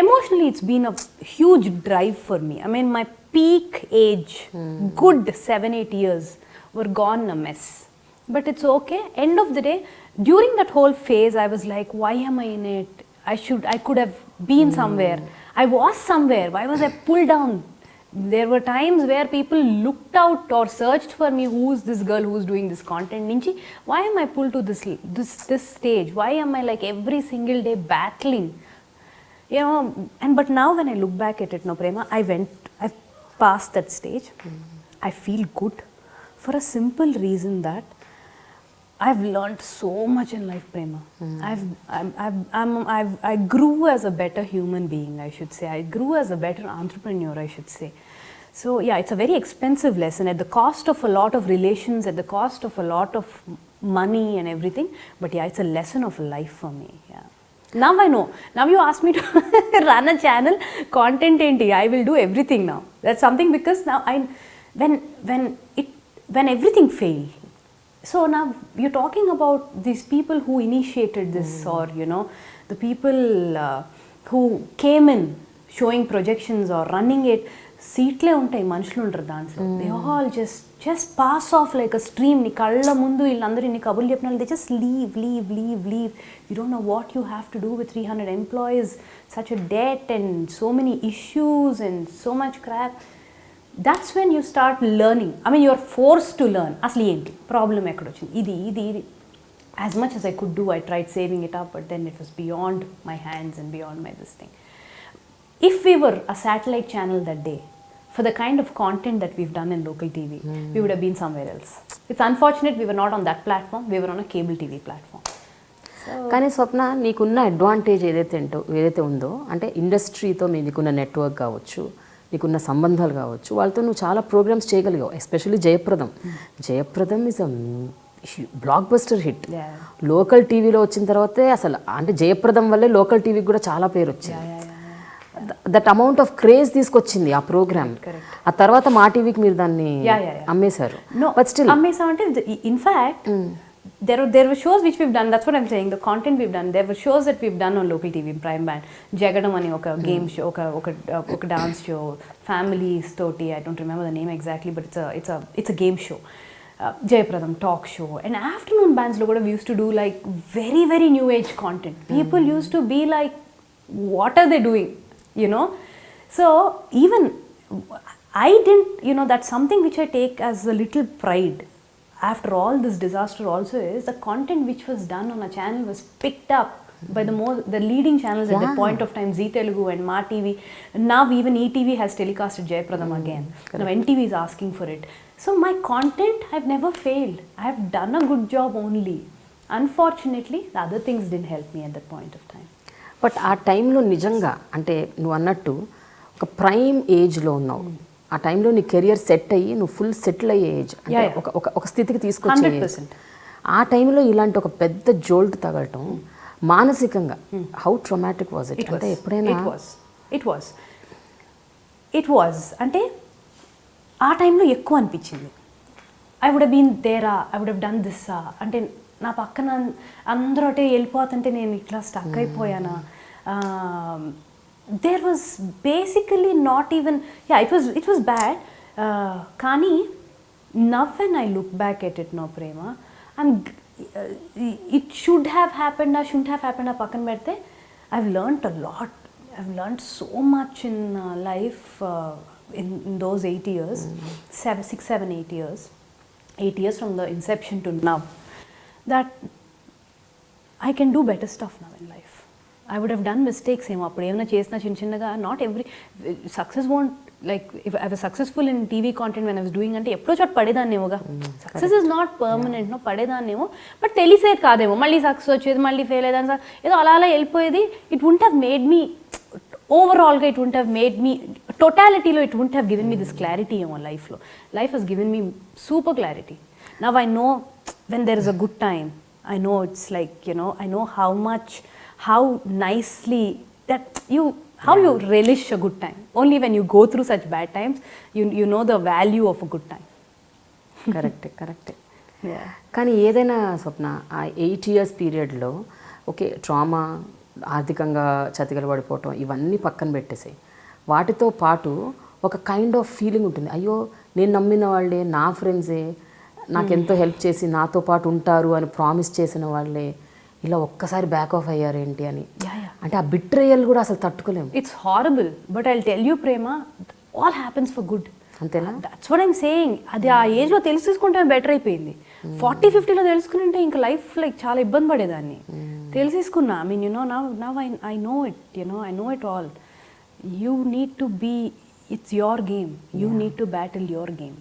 Emotionally, it's been a huge drive for me. I mean, my peak age, good 7-8 years, were gone in a mess. But it's okay. End of the day, during that whole phase, I was like, why am I in it? I could have been somewhere. I was somewhere. Why was I pulled down? There were times where people looked out or searched for me, who's this girl who's doing this content? Ninchi, why am I pulled to this stage? Why am I like every single day battling? You know, but now when I look back at it, no Prema, I've passed that stage. I feel good for a simple reason that I've learned so much in life, Prema. I grew as a better human being, I should say. I grew as a better entrepreneur, I should say. So yeah, it's a very expensive lesson at the cost of a lot of relations, at the cost of a lot of money and everything. But yeah, it's a lesson of life for me. Yeah. Now I know. Now you ask me to run a channel, content enti, I will do everything now. That's something, because now when everything failed. So now you're talking about these people who initiated this, or you know, the people who came in showing projections or running it. సీట్లే ఉంటాయి, మనుషులు ఉంటారు దాంట్లో. They all just pass off like a stream. నీ కళ్ళ ముందు వీళ్ళందరూ ఇన్ని కబుర్లు చెప్పిన they just leave. You don't know what you have to do with 300 employees, such a debt and so many issues and so much crap. That's when you start learning. I mean you're force to learn. అసలు ఏంటి problem, ఎక్కడొచ్చింది, ఇది. As much as I could do, I tried saving it up, but then it was beyond my hands and beyond my this thing. If we were a satellite channel that day, for the kind of content that we've done in local TV, we would have been somewhere else. It's unfortunate we were not on that platform. We were on a cable TV platform. కానీ స్వప్న, నీకున్న advantage ఏదైతే ఉందో, అంటే ఇండస్ట్రీతో నీకున్న network కావచ్చు, నీకున్న సంబంధాలు కావచ్చు, వాళ్ళతో నువ్వు చాలా ప్రోగ్రామ్స్ చేయగలిగావు. ఎస్పెషల్లీ జయప్రదం is a block buster hit. Local టీవీలో వచ్చిన తర్వాతే అసలు, అంటే జయప్రదం వల్లే లోకల్ టీవీకి కూడా చాలా పేరు వచ్చింది. దట్ అమౌంట్ ఆఫ్ క్రేజ్ తీసుకొచ్చింది ఆ ప్రోగ్రామ్. ఆ తర్వాత మా టీవీకి మీరు దాన్ని అమ్మేశారు. బట్ స్టిల్ అమ్మేసామంటే, ఇన్ఫాక్ట్ there were shows which we've done. That's what I'm saying. The content we've done. There were shows that we've done on local TV, Prime Band. Jagadam ani oka game show, oka dance show, Families Toti. I don't remember the name exactly, but it's a game show. Jayapradam talk show, and afternoon bands lo kuda we used to do like very very new age content. People used to be like, what are they doing, you know? So even I didn't, you know, that's something which I take as a little pride. After all this disaster also is the content which was done on a channel was picked up by the leading channels at that point of time, Zee Telugu and Ma TV. Now even ETV has telecasted Jayapradam again. Now NTV is asking for it. So my content, I've never failed. I've done a good job only. Unfortunately, the other things didn't help me at that point of time. But ఆ టైంలో నిజంగా అంటే నువ్వు అన్నట్టు ఒక prime ఏజ్లో ఉన్నావు. ఆ టైంలో నీ కెరియర్ సెట్ అయ్యి నువ్వు ఫుల్ సెటిల్ అయ్యే ఏజ్, ఒక స్థితికి తీసుకొచ్చే ఏజ్. ఆ టైంలో ఇలాంటి ఒక పెద్ద జోల్ట్ తగలటం మానసికంగా హౌ ట్రమాటిక్ వాజ్ ఇట్? అంటే ఎప్పుడైనా ఇట్ వాజ్ అంటే ఆ టైంలో ఎక్కువ అనిపించింది. ఐ వుడ్ బీన్ దేరా, ఐ వుడ్ డన్ దిస్సా, అంటే నా పక్కన అందరూ అటే వెళ్ళిపోతుంటే నేను ఇట్లా స్టక్ అయిపోయానా. There was basically not even, yeah it was bad. కానీ now when I look back at it, no Prema, it should have happened, should have happened ఆ పక్కన పెడితే I learned a lot. I've learned so much in life in those 8 years, 6, 7, 8 years, 8 years from the inception to now, that I can do better stuff now in life. I would have done mistakes ఏమో అప్పుడు ఏమైనా చేసినా చిన్న చిన్నగా. Not every success won't, like if I was successful in TV content when I was doing అంటే ఎప్పుడో చోట పడేదాన్నేమోగా. Success is not permanent, no పడేదాన్నేమో, బట్ తెలిసేది కాదేమో. మళ్ళీ సక్సెస్ వచ్చేది, మళ్ళీ ఫెయిల్ అయ్యేదాన్ని, ఏదో అలా అలా వెళ్ళిపోయేది. It won't have made me ఓవరాల్గా, it won't have made me టోటాలిటీలో, it won't have given me this clarity ఏమో లైఫ్లో. Life has given me super clarity. Now I know when there is a good time, I know it's like, you know, I know how nicely that how you relish a good time. Only when you go through such bad times, you know the value of a good time. కరెక్టే. కానీ ఏదైనా స్వప్న, ఆ 8 years పీరియడ్లో okay, trauma, ఆర్థికంగా చతికిల పడిపోవటం, ఇవన్నీ పక్కన పెట్టేసాయి. వాటితో పాటు ఒక కైండ్ ఆఫ్ ఫీలింగ్ ఉంటుంది, అయ్యో నేను నమ్మిన వాళ్ళే, నా ఫ్రెండ్సే నాకెంతో హెల్ప్ చేసి నాతో పాటు ఉంటారు అని ప్రామిస్ చేసిన వాళ్ళే ఇలా ఒక్కసారి బ్యాక్ ఆఫ్ అయ్యారేంటి అని. అంటే ఆ బిట్రేయల్ కూడా అసలు తట్టుకోలేము. It's horrible, but I tell you Prema, all happens for good. అంతేనా? That's what I'm saying. అది ఆ ఏజ్లో తెలుసుకుంటే బెటర్ అయిపోయింది. 40, 50లో తెలుసుకుంటే ఇంకా లైఫ్ లైక్ చాలా ఇబ్బంది పడేదాన్ని. తెలిసేసుకున్నా. I mean now I know it, I know it all. You need to be, it's your game, you need to battle your game.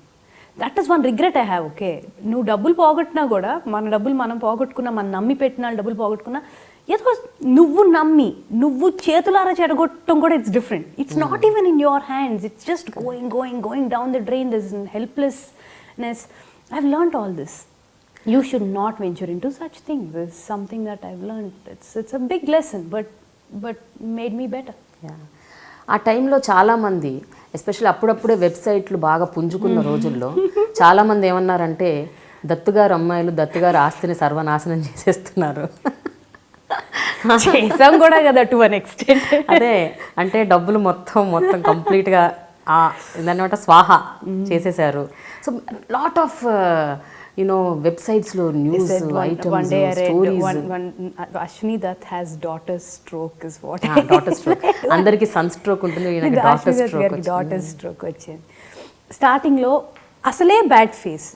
That is one regret I have. Okay, నువ్వు డబ్బులు పోగొట్టినా కూడా, మన డబ్బులు మనం పోగొట్టుకున్నా, మనం నమ్మి పెట్టిన డబ్బులు పోగొట్టుకున్నా, ఏదో నువ్వు నమ్మి నువ్వు చేతులారా చెడగొట్టడం కూడా it's different. It's not even in your hands, it's just going down the drain. This helplessness. I have learned all this. You should not venture into such things. It's something that I've learned. It's a big lesson, but made me better. Yeah. ఆ టైంలో చాలామంది, especially అప్పుడప్పుడే వెబ్సైట్లు బాగా పుంజుకున్న రోజుల్లో చాలామంది ఏమన్నారంటే, దత్తుగారు అమ్మాయిలు దత్తుగారు ఆస్తిని సర్వనాశనం చేసేస్తున్నారు. చేసాం కూడా కదా టు అన్ ఎక్స్టెంట్. అదే, అంటే డబ్బులు మొత్తం కంప్లీట్గా దాన్ని స్వాహ చేసేసారు. సో లాట్ ఆఫ్ వెబ్సైట్స్లో news items, stories. Swapna Dutt has daughter stroke is what. Daughter stroke, అందరికి సన్ స్ట్రోక్ ఉంటుంది, డాటర్ స్ట్రోక్ వచ్చింది. స్టార్టింగ్లో అసలే బ్యాడ్ ఫేస్,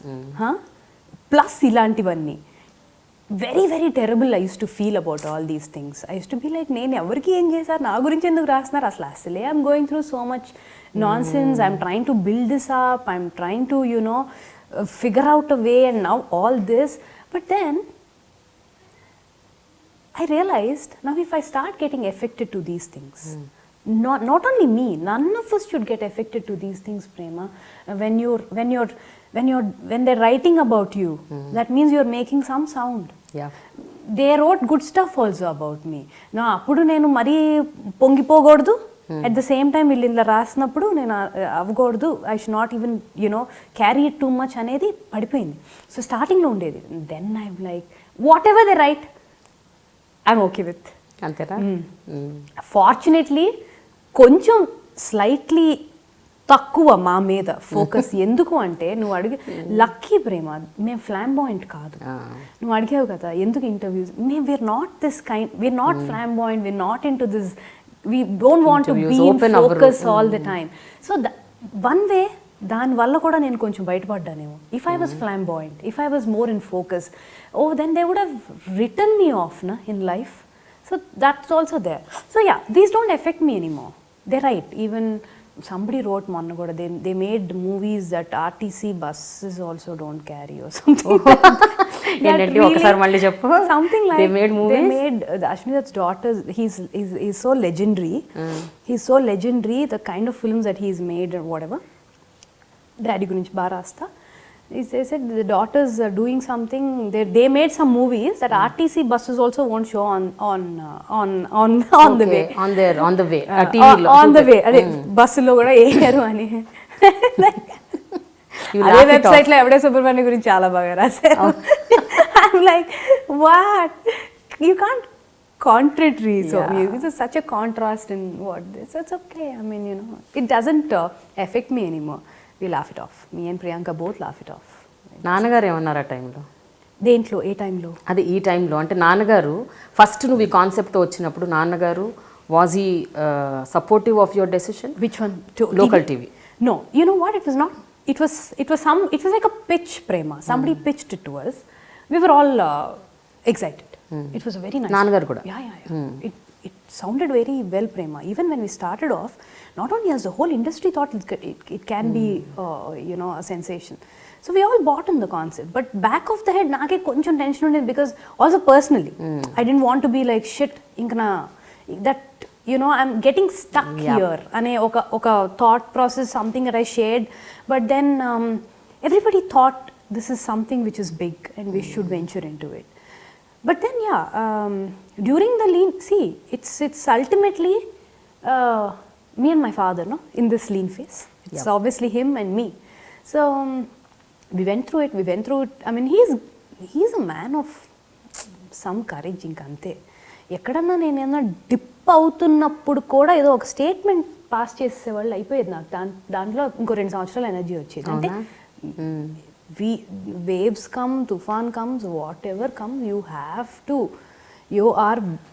ప్లస్ ఇలాంటివన్నీ very very terrible. I use to feel about all these things. I use to be like, నేను ఎవరికి ఏం చేశారు, నా గురించి ఎందుకు రాస్తున్నారు అసలే I'm going through so much nonsense. I'm trying to build this up, I'm trying to figure out a way, and now all this. But then I realized, now if I start getting affected to these things, not only me, none of us should get affected to these things, Prema. When they're writing about you, that means you're making some sound. Yeah. They wrote good stuff also about me. నా అప్పుడు నేను మరీ పొంగిపోకూడదు, at the same time వీళ్ళు ఇలా రాసినప్పుడు నేను అవ్వకూడదు, I should not even carry it too much అనేది పడిపోయింది. సో స్టార్టింగ్లో ఉండేది. Then I'm like, whatever they write I'm okay with. అంతేనా? ఫార్చునేట్లీ కొంచెం స్లైట్లీ తక్కువ మా మీద ఫోకస్. ఎందుకు అంటే నువ్వు లక్కీ ప్రేమ, మేము ఫ్లాంబాయింట్ కాదు. నువ్వు అడిగావు కదా ఎందుకు ఇంటర్వ్యూస్, మేము we're not this kind, we're not flamboyant, we're not into this, we don't want to be in focus all the time. So one way, దాని వల్ల కూడా నేను కొంచెం బయటపడ్డానేమో. If I was flamboyant, if I was more in focus, then they would have written me off in life. So that's also there. So yeah, these don't affect me anymore. They're right. Even somebody wrote మొన్న కూడా they made movies that RTC buses also don't carry or something. ఏంటంటే ఒకసారి మళ్ళీ చెప్పు. Something like They made movies? They made Ashwini Dutt's daughters. He's so legendary. He's so legendary. The kind of films that he's made or whatever. Daddy గురించి బాగా రాస్తా. They said the daughters are doing something. They made some movies that RTC buses also won't show on the way. On the way. TV లో. On the way. అదే బస్సులో కూడా వేయరు అని. అదే వెబ్సైట్ లో ఎవడే సుబ్రహ్మణ్యం గురించి చాలా బాగా రాశారు. I'm like, what? You can't contradictory. So this is such a contrast in what this. It's okay. I mean, it doesn't affect me anymore. We laugh it off. Me and Priyanka both laugh it off. నాన్నగారు ఏమన్నారు ఆ టైంలో? దేంట్లో ఏ టైంలో? అదే ఈ టైంలో అంటే నాన్నగారు ఫస్ట్ నువ్వు ఈ కాన్సెప్ట్తో వచ్చినప్పుడు నాన్నగారు వాజ్ ఈ supportive of your decision? Which one? Local TV. No, you know what? It was not. It was like a pitch, Prema. Somebody pitched it to us. We were all excited. It was a very nice. నాన్నగారు కూడా. Yeah. It sounded very well, Prema. Even when we started off, not only as the whole industry thought it can be, a sensation. So we all bought in the concept. But back of the head, naake koncham tension unde because also personally, I didn't want to be like shit. Inkana that I'm getting stuck here. Ane oka thought process, something that I shared. But then everybody thought this is something which is big and we should venture into it. But then during the lean, see, it's ultimately me and my father, no, in this lean phase. It's obviously him and me. So we went through it. I mean, he's a man of some courage ఇంకంతే. ఎక్కడన్నా నేనేమన్నా dip అవుతున్నప్పుడు కూడా ఏదో ఒక statement pass చేసేవాళ్ళు అయిపోయేది నాకు. దాంట్లో ఇంకో 2 సంవత్సరాల ఎనర్జీ వచ్చేది. అంటే waves come, tufan comes, whatever comes,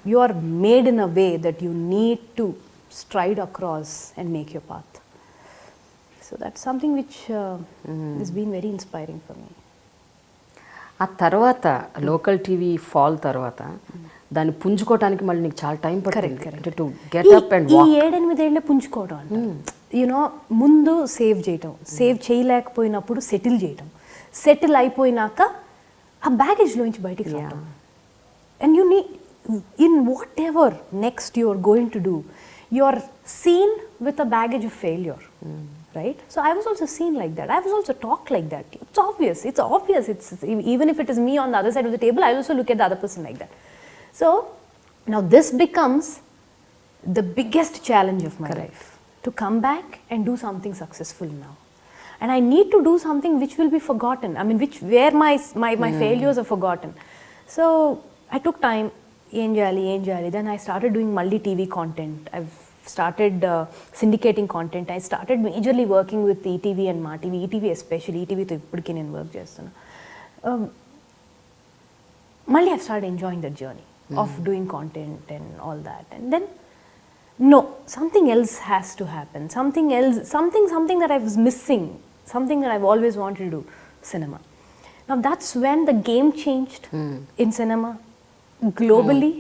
you are made in a way that you need to stride across and make your path. So that's something which has been very inspiring for me. ఆ తర్వాత local TV fall తర్వాత దాన్ని పుంజుకోవడానికి మళ్ళీ నీకు చాలా time పట్టింది to get up and walk. ఈ 7-8 ఏళ్ళే పుంజుకోవడం అంటే ముందు సేవ్ చేయలేకపోయినప్పుడు సెటిల్ చేయటం, సెటిల్ అయిపోయినాక ఆ బ్యాగేజ్లోంచి బయటికి రావడం. And you need in whatever next you are going to do, you are seen with a baggage of failure. Right? So I was also seen like that. I was also talked like that. It's obvious. It's even if it is me on the other side of the table, I also look at the other person like that. So now this becomes the biggest challenge of my life, to come back and do something successful now. And I need to do something which will be forgotten. I mean, where my failures are forgotten. So I took time. Then I started doing multi-TV content. I've started syndicating content. I started majorly working with ETV and Ma TV. ETV especially. ETV to ippudiki nenu work chestuna. Malli I've started enjoying that journey of doing content and all that. And then no, something else has to happen. Something that I was missing. Something that I've always wanted to do. Cinema. Now that's when the game changed in cinema globally.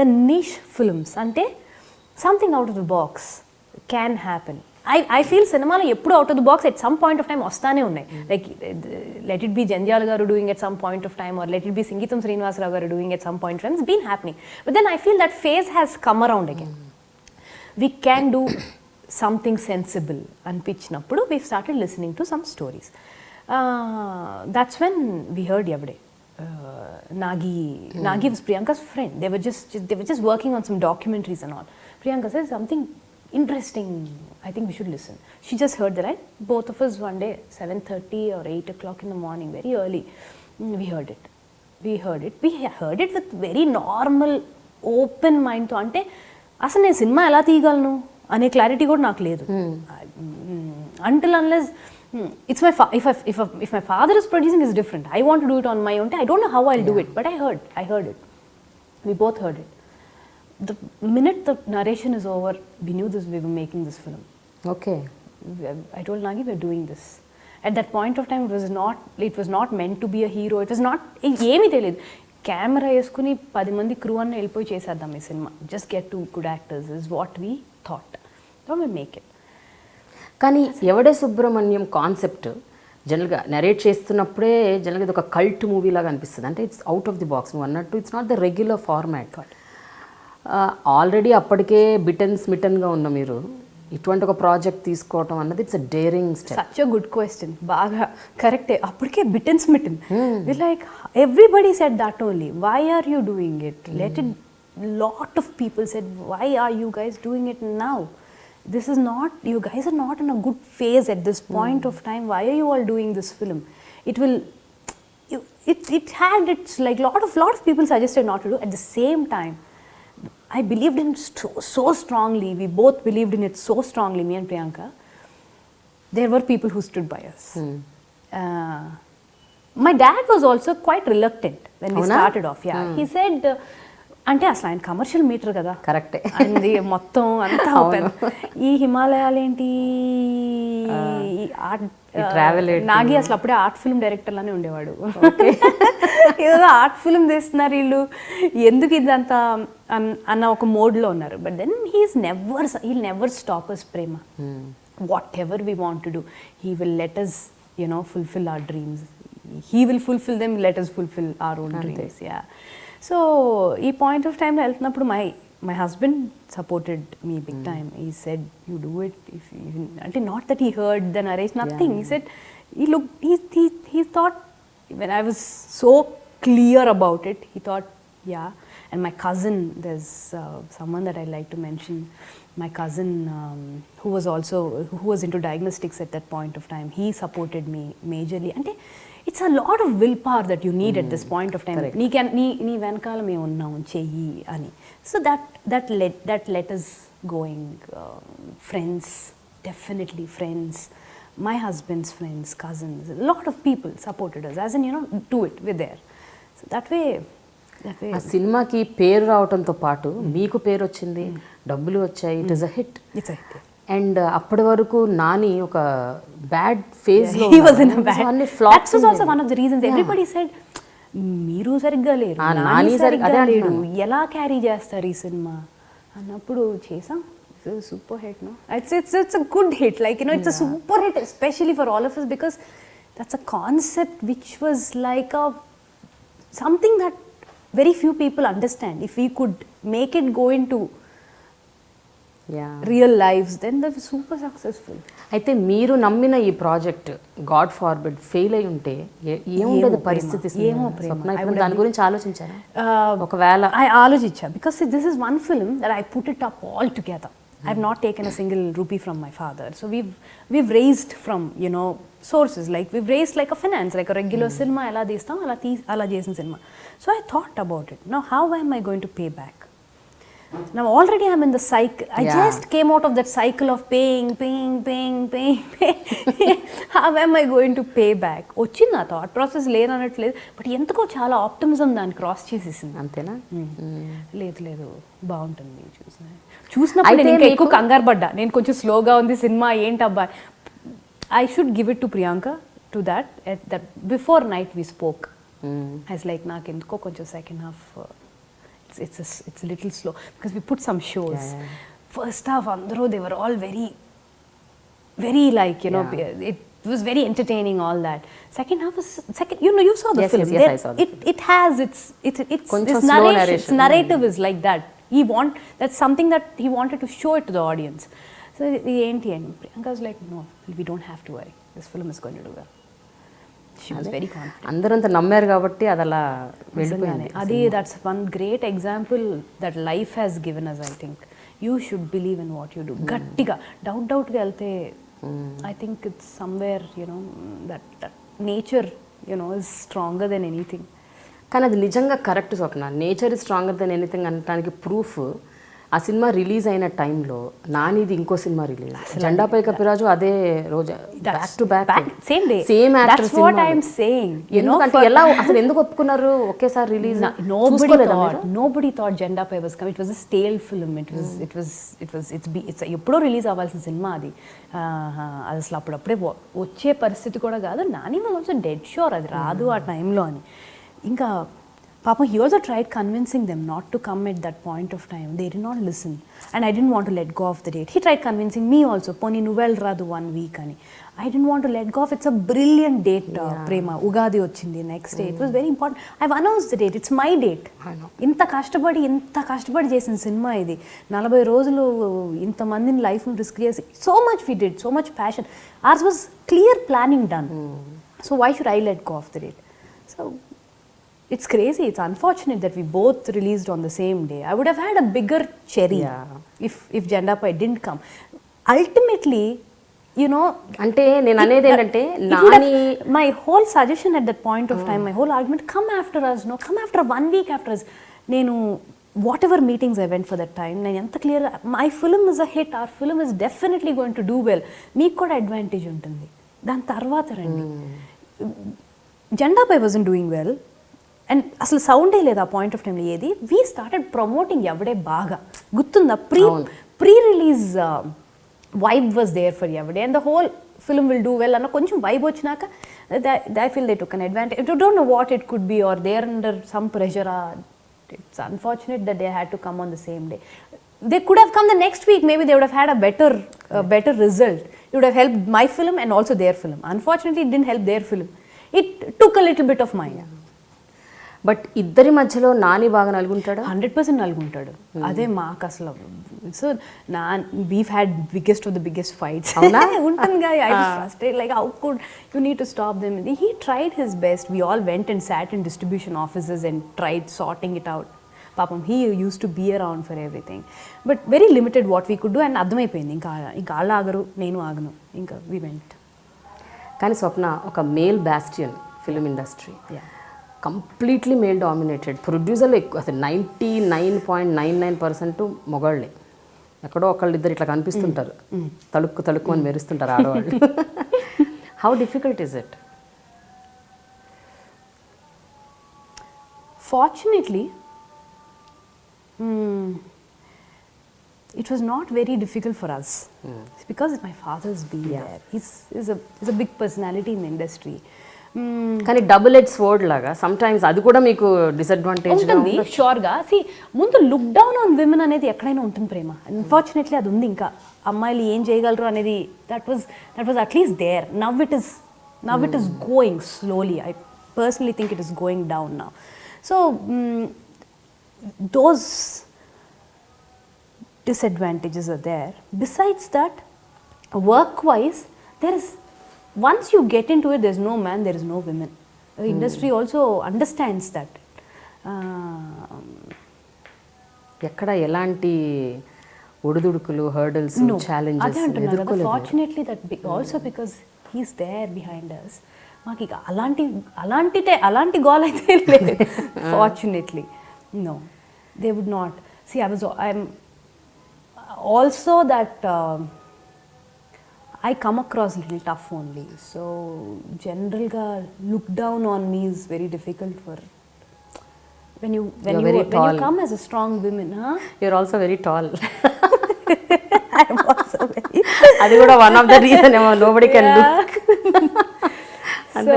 The niche films ante something out of the box can happen. I feel cinema lo eppudu out of the box at some point of time ostane unnai. Like let it be Janjal garu doing at some point of time, or let it be Singhitam Srinivasarao garu doing at some point of time. It's been happening. But then I feel that phase has come around again. We can do something sensible anpichinappudu we started listening to some stories. That's when we heard Yavade. Nagi was Priyanka's friend. They were just working on some documentaries and all. Priyanka said something interesting. I think we should listen. She just heard the line. Both of us one day 7:30 or 8 o'clock in the morning, very early, we heard it. We heard it with very normal, open mind. To ante asalu నేను cinema ఎలా తీయగలను అనే clarity కూడా నాకు లేదు. Until unless it's my if my father is producing, is different. I want to do it on my own. I don't know how I'll do it, but I heard it. We both heard it. The minute the narration is over, we knew we were making this film. Okay. I told Nagi, we're doing this. At that point of time, it was not meant to be a hero. It was not, ఏమీ తెలియదు. Camera వేసుకుని 10 మంది crew అన్న వెళ్ళిపోయి చేసేద్దాం ఈ cinema. Just get 2 good actors is what we thought. So we make it. కానీ Yevade Subramanyam concept జనరల్గా నరేట్ చేస్తున్నప్పుడే జనరల్గా ఇది ఒక కల్ట్ మూవీ లాగా అనిపిస్తుంది. అంటే it's out of the box. నువ్వు అన్నట్టు it's not the regular format. Already అప్పటికే బిటన్గా ఉన్న మీరు ఇటువంటి ఒక ప్రాజెక్ట్ తీసుకోవటం అన్నది it's a daring step. Such a good question. బాగా కరెక్టే. అప్పటికే bitten smitten. Like everybody said that only. Why are you doing it? Let it. Lot of people said why are you guys doing it now? This is not, you guys are not in a good phase at this point of time. Why are you all doing this film? It will, it had its, like, lot of people suggested not to do. At the same time, I believed in it so strongly. We both believed in it so strongly, me and Priyanka. There were people who stood by us. My dad was also quite reluctant when we started off. Yeah, he said, అంటే అసలు ఆయన commercial metre కదా. కరెక్టే. అది మొత్తం అంతా ఈ హిమాలయాలు ఏంటి, నాగి అసలు అప్పుడే ఆర్ట్ ఫిల్మ్ డైరెక్టర్ లానే ఉండేవాడు. ఏదో ఆర్ట్ ఫిల్మ్ తీస్తున్నారు వీళ్ళు, ఎందుకు ఇదంతా అన్న ఒక మోడ్లో ఉన్నారు. But then he'll never stop us Prema. Whatever we want to do, he will let us fulfill our dreams. He will fulfill them, let us fulfill our own dreams. Yeah. So ఈ point of టైంలో వెళ్తున్నప్పుడు my husband supported me big time. He said you do it. If అంటే not that he heard the narration, nothing. He said he thought when I was so clear about it, he thought yeah. And my cousin, there's someone that I like to mention, my cousin who was into diagnostics at that point of time. He supported me majorly. Ante it's a lot of willpower that you need at this point of time. Nee venkala me unnam cheyi ani. So that let us going. Friends, definitely friends, my husband's friends, cousins, a lot of people supported us, as in do it, we're there. So that way ఆ సినిమాకి పేరు రావడంతో పాటు మీకు పేరు వచ్చింది, డబ్బులు వచ్చాయి. It is a hit. And అప్పటి వరకు నాని ఒక బ్యాడ్ ఫేజ్ లో, that was also one of the reasons everybody said మీరు సరిగ్గా లేరు, నాని సరిగ్గా లేడు, ఎలా క్యారీ చేస్తారు ఈ సినిమా అన్నప్పుడు చేసాం. Super hit. No it's a good hit, like it's a super hit, especially for all of us, because that's a concept which was like a something that very few people understand. If we could make it go into real lives, then that was super successful. అయితే మీరు నమ్మిన ఈ project God forbid fail అయి ఉంటే ఏముండదు పరిస్థితి? దాని గురించి ఆలోచించారా? ఒకవేళ ఆలోచించా, because this is one film that I put it up all together. I've not taken a single rupee from my father. So we've raised from sources, like we've raised like a finance, like a regular cinema ela distam ala chesin cinema. So I thought about it. Now how am I going to pay back? Now already I'm in the cycle. I just came out of that cycle of paying. How am I going to pay back? Ochina thought process లేనట్లేదు, but ఎందుకో చాలా optimism దాన్ని cross చేసేసింది. అంతేనా? లేదు బాగుంటుంది. చూసినప్పుడు నేను ఎక్కువ కంగారు పడ్డా, నేను కొంచెం స్లోగా ఉంది సినిమా ఏంటబ్బా. I should give it to Priyanka, to that before night we spoke. I was like, నాకు ఎందుకో కొంచెం second half it's a little slow, because we put some shows. First half andro they were all very like it was very entertaining, all that. Second half was you saw the film. Yes, I saw the it has its narration. Its narrative is like that. That's something that he wanted to show it to the audience. So enti Priyanka was like, no, we don't have to worry, this film is going to do well. She was very confident. అందరంతా నమ్మారు కాబట్టి అది అలా వెళ్ళిపోయింది. అది that's one great example that life has given us. I think you should believe in what you do. గట్టిగా doubt గా వెళ్తే I think it's somewhere that nature is stronger than anything. కానీ అది నిజంగా correct Swapna. Nature is stronger than anything అనడానికి proof ఆ cinema release అయిన టైంలో నానిది ఇంకో సినిమా రిలీజ్, జెండాపై కపిరాజు అదే రోజు back to back same day same actor. That's what I am saying. ఎందుకంటే ఎలా అసలు ఎందుకు ఒప్పుకున్నారు ఒకేసారి release? Nobody thought Jenda Pai was coming. It was a stale film. It's ఎప్పుడో రిలీజ్ అవ్వాల్సిన సినిమా అది. అసలు అప్పుడప్పుడే వచ్చే పరిస్థితి కూడా కాదు. Nani was also dead sure అది రాదు ఆ టైంలో అని. ఇంకా Papa, he also tried convincing them not to come at that point of time. They did not listen. And I didn't want to let go of the date. He tried convincing me also. Poni nuvel radu 1 week ani. I didn't want to let go of. It's a brilliant date, Prema. Ugadi ochindi next day. It was very important. I've announced the date. It's my date. ఇంత కష్టపడి చేసిన cinema ఇది 40 రోజులు ఇంతమందిని లైఫ్ని risk చేసి so much we did, so much passion. Ours was clear planning done. So why should I let go of the date? So it's crazy. It's unfortunate that we both released on the same day. I would have had a bigger cherry if Jandapa didn't come. Ultimately, you know, అంటే నేను అనేది ఏంటంటే my whole suggestion at that point of time, my whole argument, come after us, no, come after 1 week after us. Nenu whatever meetings I went for that time, నేను ఎంత clear, my film is a hit, our film is definitely going to do well. మీకు కూడా advantage ఉంటుంది. దాని తర్వాత రండి. Jandapa wasn't doing well. And అసలు సౌండే లేదు ఆ పాయింట్ ఆఫ్ టైంలో ఏది. వీ స్టార్టెడ్ ప్రమోటింగ్ ఎవడే బాగా గుర్తుందా, pre release vibe was there for Yevade and the whole film will do well అన్న కొంచెం వైబ్ వచ్చినాక I feel they took an advantage. You don't know what it could be or they are under some pressure. It's unfortunate that they had to come on the same day. They could have come the next week, maybe they would have had a better result. It would have helped my film and also their film. Unfortunately, it didn't help their film. It took a little bit of mine. But ఇద్దరి మధ్యలో నాని బాగా నలుగుంటాడు. 100% నలుగుంటాడు. అదే మాకు అసలు. So we've had biggest of the biggest fights. ఉంటుంది. I was frustrated, like how could you need to stop them. He tried his best. We all went and sat in distribution offices and tried sorting it out. పాపం he use to be around for everything, but very limited what we could do. And అర్థమైపోయింది ఇంకా వాళ్ళు ఆగరు, నేను ఆగను, ఇంకా we went. కానీ స్వప్న ఒక male bastion film industry, completely male dominated. ప్రొడ్యూసర్లు ఎక్కువ, అసలు 99.99% మొగాళ్ళే. ఎక్కడో ఒకళ్ళు ఇద్దరు ఇట్లా కనిపిస్తుంటారు, తలుక్కు అని మెరుస్తుంటారు ఆడవాళ్ళు. How difficult is it? Fortunately, it was not very difficult for us. It's because my father's been there. He's a big personality in the industry. కానీ డబుల్ ఎడ్జ్ స్వర్డ్ లాగా సమ్ టైమ్స్ అది కూడా మీకు డిసడ్వాంటేజ్ ఉంటుంది షూర్గా. C ముందు look down on women అనేది ఎక్కడైనా ఉంటుంది ప్రేమ. అన్ఫార్చునేట్లీ అది ఉంది. ఇంకా అమ్మాయిలు ఏం చేయగలరు అనేది that was at least there. Now it is going slowly. I personally think it is going down now. So those disadvantages are there. Besides that, work-wise, there is, once you get into it, there is no man, there is no women. The industry also understands that. ఎక్కడ ఎలాంటి ఒడిదుడుకులు, hurdles, challenges ఎదుర్కోలేదు. Fortunately, that also because he's there behind us. మాకు ఇక అలాంటి goal అయితే లేదు. Fortunately, no, they would not. See, I'm also that I come across little tough only. So generally, look down on me is very difficult for when you come as a strong woman, huh? You're also very tall. I'm also very. అది కూడా one of the reason nobody can look. So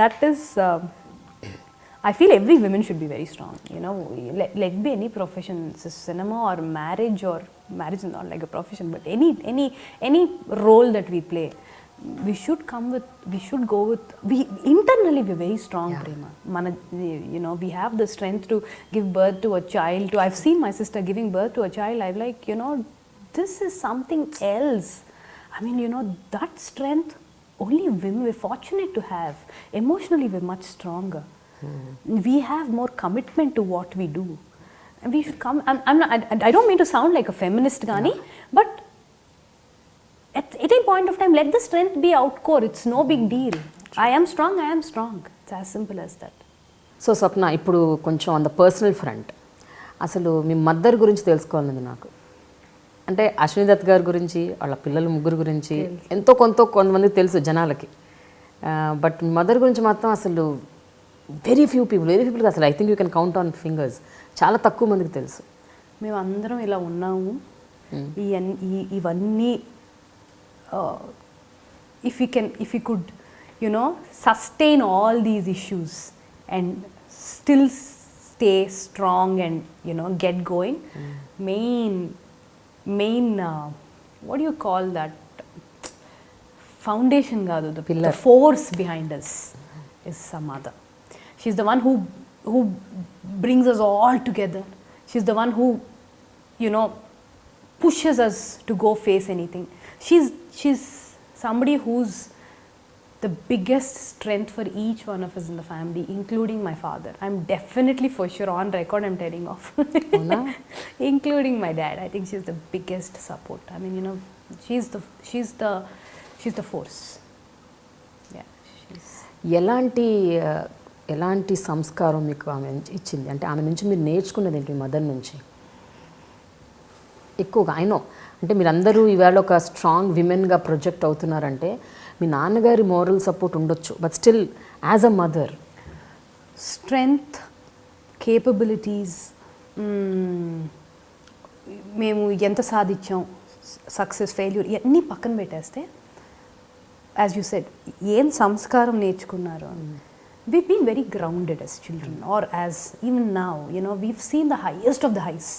that is. I feel every woman should be very strong. You know, let be any profession, cinema or marriage is not like a profession, but any role that we play, we should go with. We internally we're very strong, Prema. You know, we have the strength to give birth to a child. I've seen my sister giving birth to a child. I'm like, you know, this is something else. I mean, you know, that strength only women we're fortunate to have. Emotionally, we're much stronger. We have more commitment to what we do, and we should come. I don't mean to sound like a feminist, Gani, but at any point of time, let the strength be outcore. It's no big deal. I am strong. It's as simple as that. So Swapna, ఇప్పుడు కొంచెం on the personal front, అసలు మీ mother గురించి తెలుసుకోవాలండి నాకు. అంటే అశ్విని దత్ గారి గురించి, వాళ్ళ పిల్లలు ముగ్గురు గురించి ఎంతో కొంతమందికి తెలుసు జనాలకి, బట్ మీ మదర్ గురించి మాత్రం అసలు వెరీ ఫ్యూ పీపుల్ అసలు I think you can count on fingers, చాలా తక్కువ మందికి తెలుసు. మేము అందరం ఇలా ఉన్నాము. ఇవన్నీ if we could, you know, sustain all these issues and still stay strong and get going. main what do you call that, foundation kaadu, the force behind us is some other. She's the one who brings us all together. She's the one who pushes us to go face anything. She's somebody who's the biggest strength for each one of us in the family, including my father. I'm definitely, for sure, on record, I'm telling off. Including my dad. I think she's the biggest support. I mean, she's the force. Yeah, ఎలాంటి సంస్కారం మీకు ఆమె ఇచ్చింది? అంటే ఆమె నుంచి మీరు నేర్చుకున్నది ఏంటి, మదర్ నుంచి ఎక్కువగా? ఐ నో అంటే మీరందరూ ఇవాళ ఒక స్ట్రాంగ్ విమెన్గా ప్రొజెక్ట్ అవుతున్నారంటే మీ నాన్నగారి మోరల్ సపోర్ట్ ఉండొచ్చు, but still as a mother strength, capabilities, మేము ఎంత సాధించాం, సక్సెస్, ఫెయిల్యూర్ ఇవన్నీ పక్కన పెట్టేస్తే, యాజ్ యూ సెడ్, ఏం సంస్కారం నేర్చుకున్నారు. We've been very grounded as children, or as even now, we've seen the highest of the highs.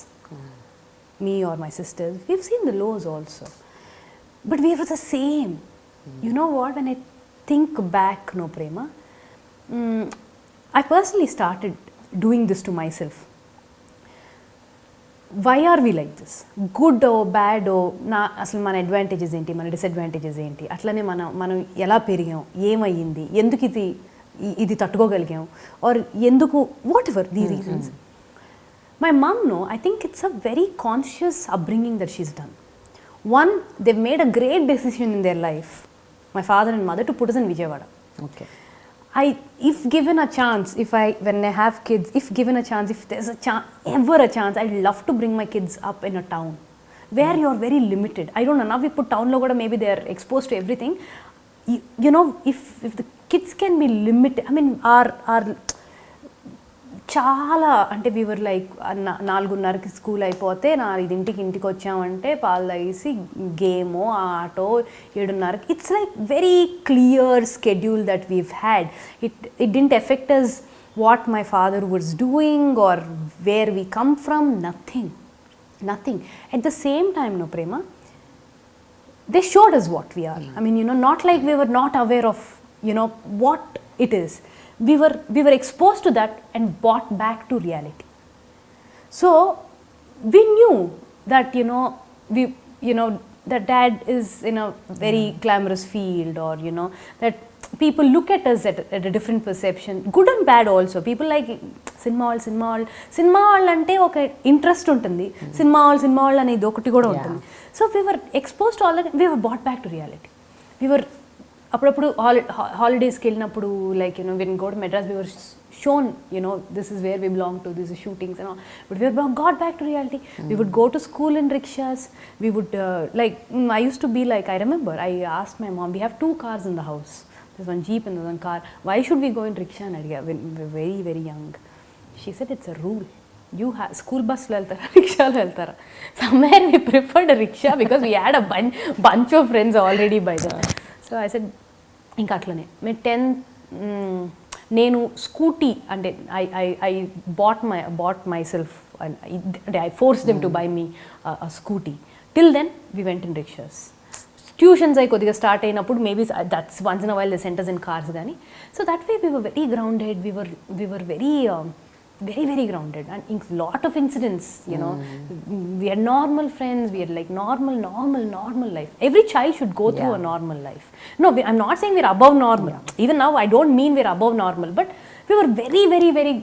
Me or my sisters, we've seen the lows also. But we were the same. You know what, when I think back, no Prema, I personally started doing this to myself. Why are we like this? Good or bad or అసలు మన advantages ఏంటి, మన disadvantages ఏంటి, అట్లనే మనం ఎలా పెరిగాం, ఏమయ్యింది, ఎందుకు ఇది తట్టుకోగలిగాం, ఆర్ ఎందుకు, what ever the reasons. My mom, I think it's a very conscious upbringing that she's done. One, they've made a great decision in their life, my father and mother, to put us in Vijayawada. Okay. If given a chance, when I have kids, if given a chance, if there's ever a chance, I'd love to bring my kids up in a town where you're very limited. I don't know, now we put town lo kuda, maybe they're exposed to everything. If the kids can be limited, I mean, our చాలా అంటే Weaver like 4:30కి school అయిపోతే 5:00కి ఇంటికి వచ్చామంటే పాలు తాగేసి గేమో ఆటో 7:30కి. It's like very clear schedule that we've had. It didn't affect us what my father was doing or where we come from. Nothing. At the same time, no Prema, they showed us what we are. I mean, not like we were not aware of, what it is. We were exposed to that and brought back to reality. So we knew that, that dad is in a very glamorous field, or, that people look at us at a different perception, good and bad also. People like cinema hall అంటే ఒక interest ఉంటుంది, cinema hall అనేది ఒకటి కూడా ఉంటుంది. So we were expose to all that, we were brought back to reality. We were అప్పుడప్పుడు హాలిడేస్కి వెళ్ళినప్పుడు, like when go to Madras, we were shown this is where we belong to, this is shootings and all, but we were got back to reality. We would go to school in rickshaws. We would like I used to be like, I remember I asked my mom, we have 2 cars in the house, there's one jeep and there's one car, why should we go in rickshaw? And when we were very very young, she said, it's a rule. You have school bus lo veltara, rickshaw lo veltara. Somewhere we preferred a rickshaw because we had a bunch of friends already by then. So I said, inka atlane me 10th నేను scooty అంటే I bought myself, I forced them to buy me a scooty. Till then we went in rickshaws. Tuitions అయి కొద్దిగా start అయినప్పుడు maybe that's once in a while they cent us in cars కానీ. So that way we were very grounded, we were very very grounded, and in lot of incidents, we had normal friends, we had like normal life. Every child should go through a normal life. No, I'm not saying we're above normal. Even now I don't mean we're above normal, but we were very very very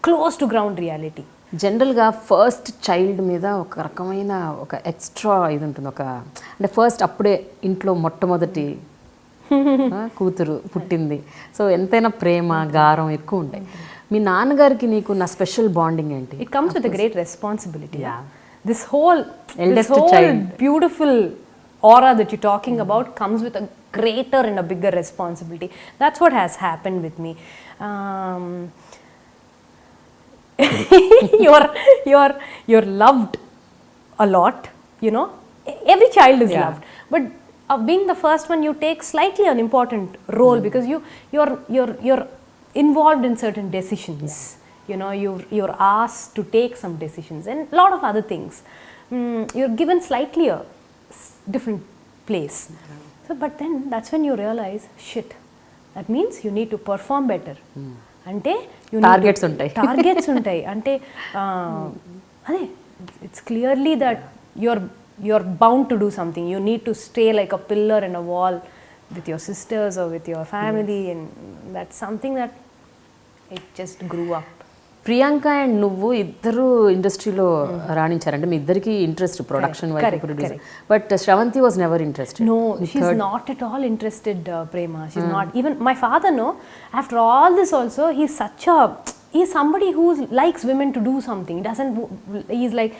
close to ground reality. జనరల్గా first child మీద ఒక రకమైన ఒక extra ఇది ఉంటుంది, ఒక అంటే first అప్పుడే ఇంట్లో మొట్టమొదటి కూతురు పుట్టింది, సో ఎంతైనా ప్రేమ గారం ఎక్కువ ఉంటాయి. మీ నాన్నగారికి నీకు నా స్పెషల్ బాండింగ్ ఏంటి? It comes with a great responsibility. This whole beautiful aura that you're talking about comes with a greater and a bigger responsibility. That's what has happened with me. You're loved a lot, every child is loved, but being the first one, you take slightly an important role because you're involved in certain decisions. you're asked to take some decisions and a lot of other things. You're given slightly a different place. So but then that's when you realize, shit, that means you need to perform better. అంటే targets ఉంటాయి. Targets ఉంటాయి అంటే అదే it's clearly that you're bound to do something. You need to stay like a pillar in a wall with your sisters or with your family, and that's something that it just grew up. Priyanka and నువ్వు ఇద్దరు ఇండస్ట్రీలో రాణించారంటే మీ ఇద్దరికి interest production వైపు producer, but Sravanthi was never interested. No, she's not at all interested, Prema. She's not. Even my father, no, after all this also, he's somebody who likes women to do something. He's like,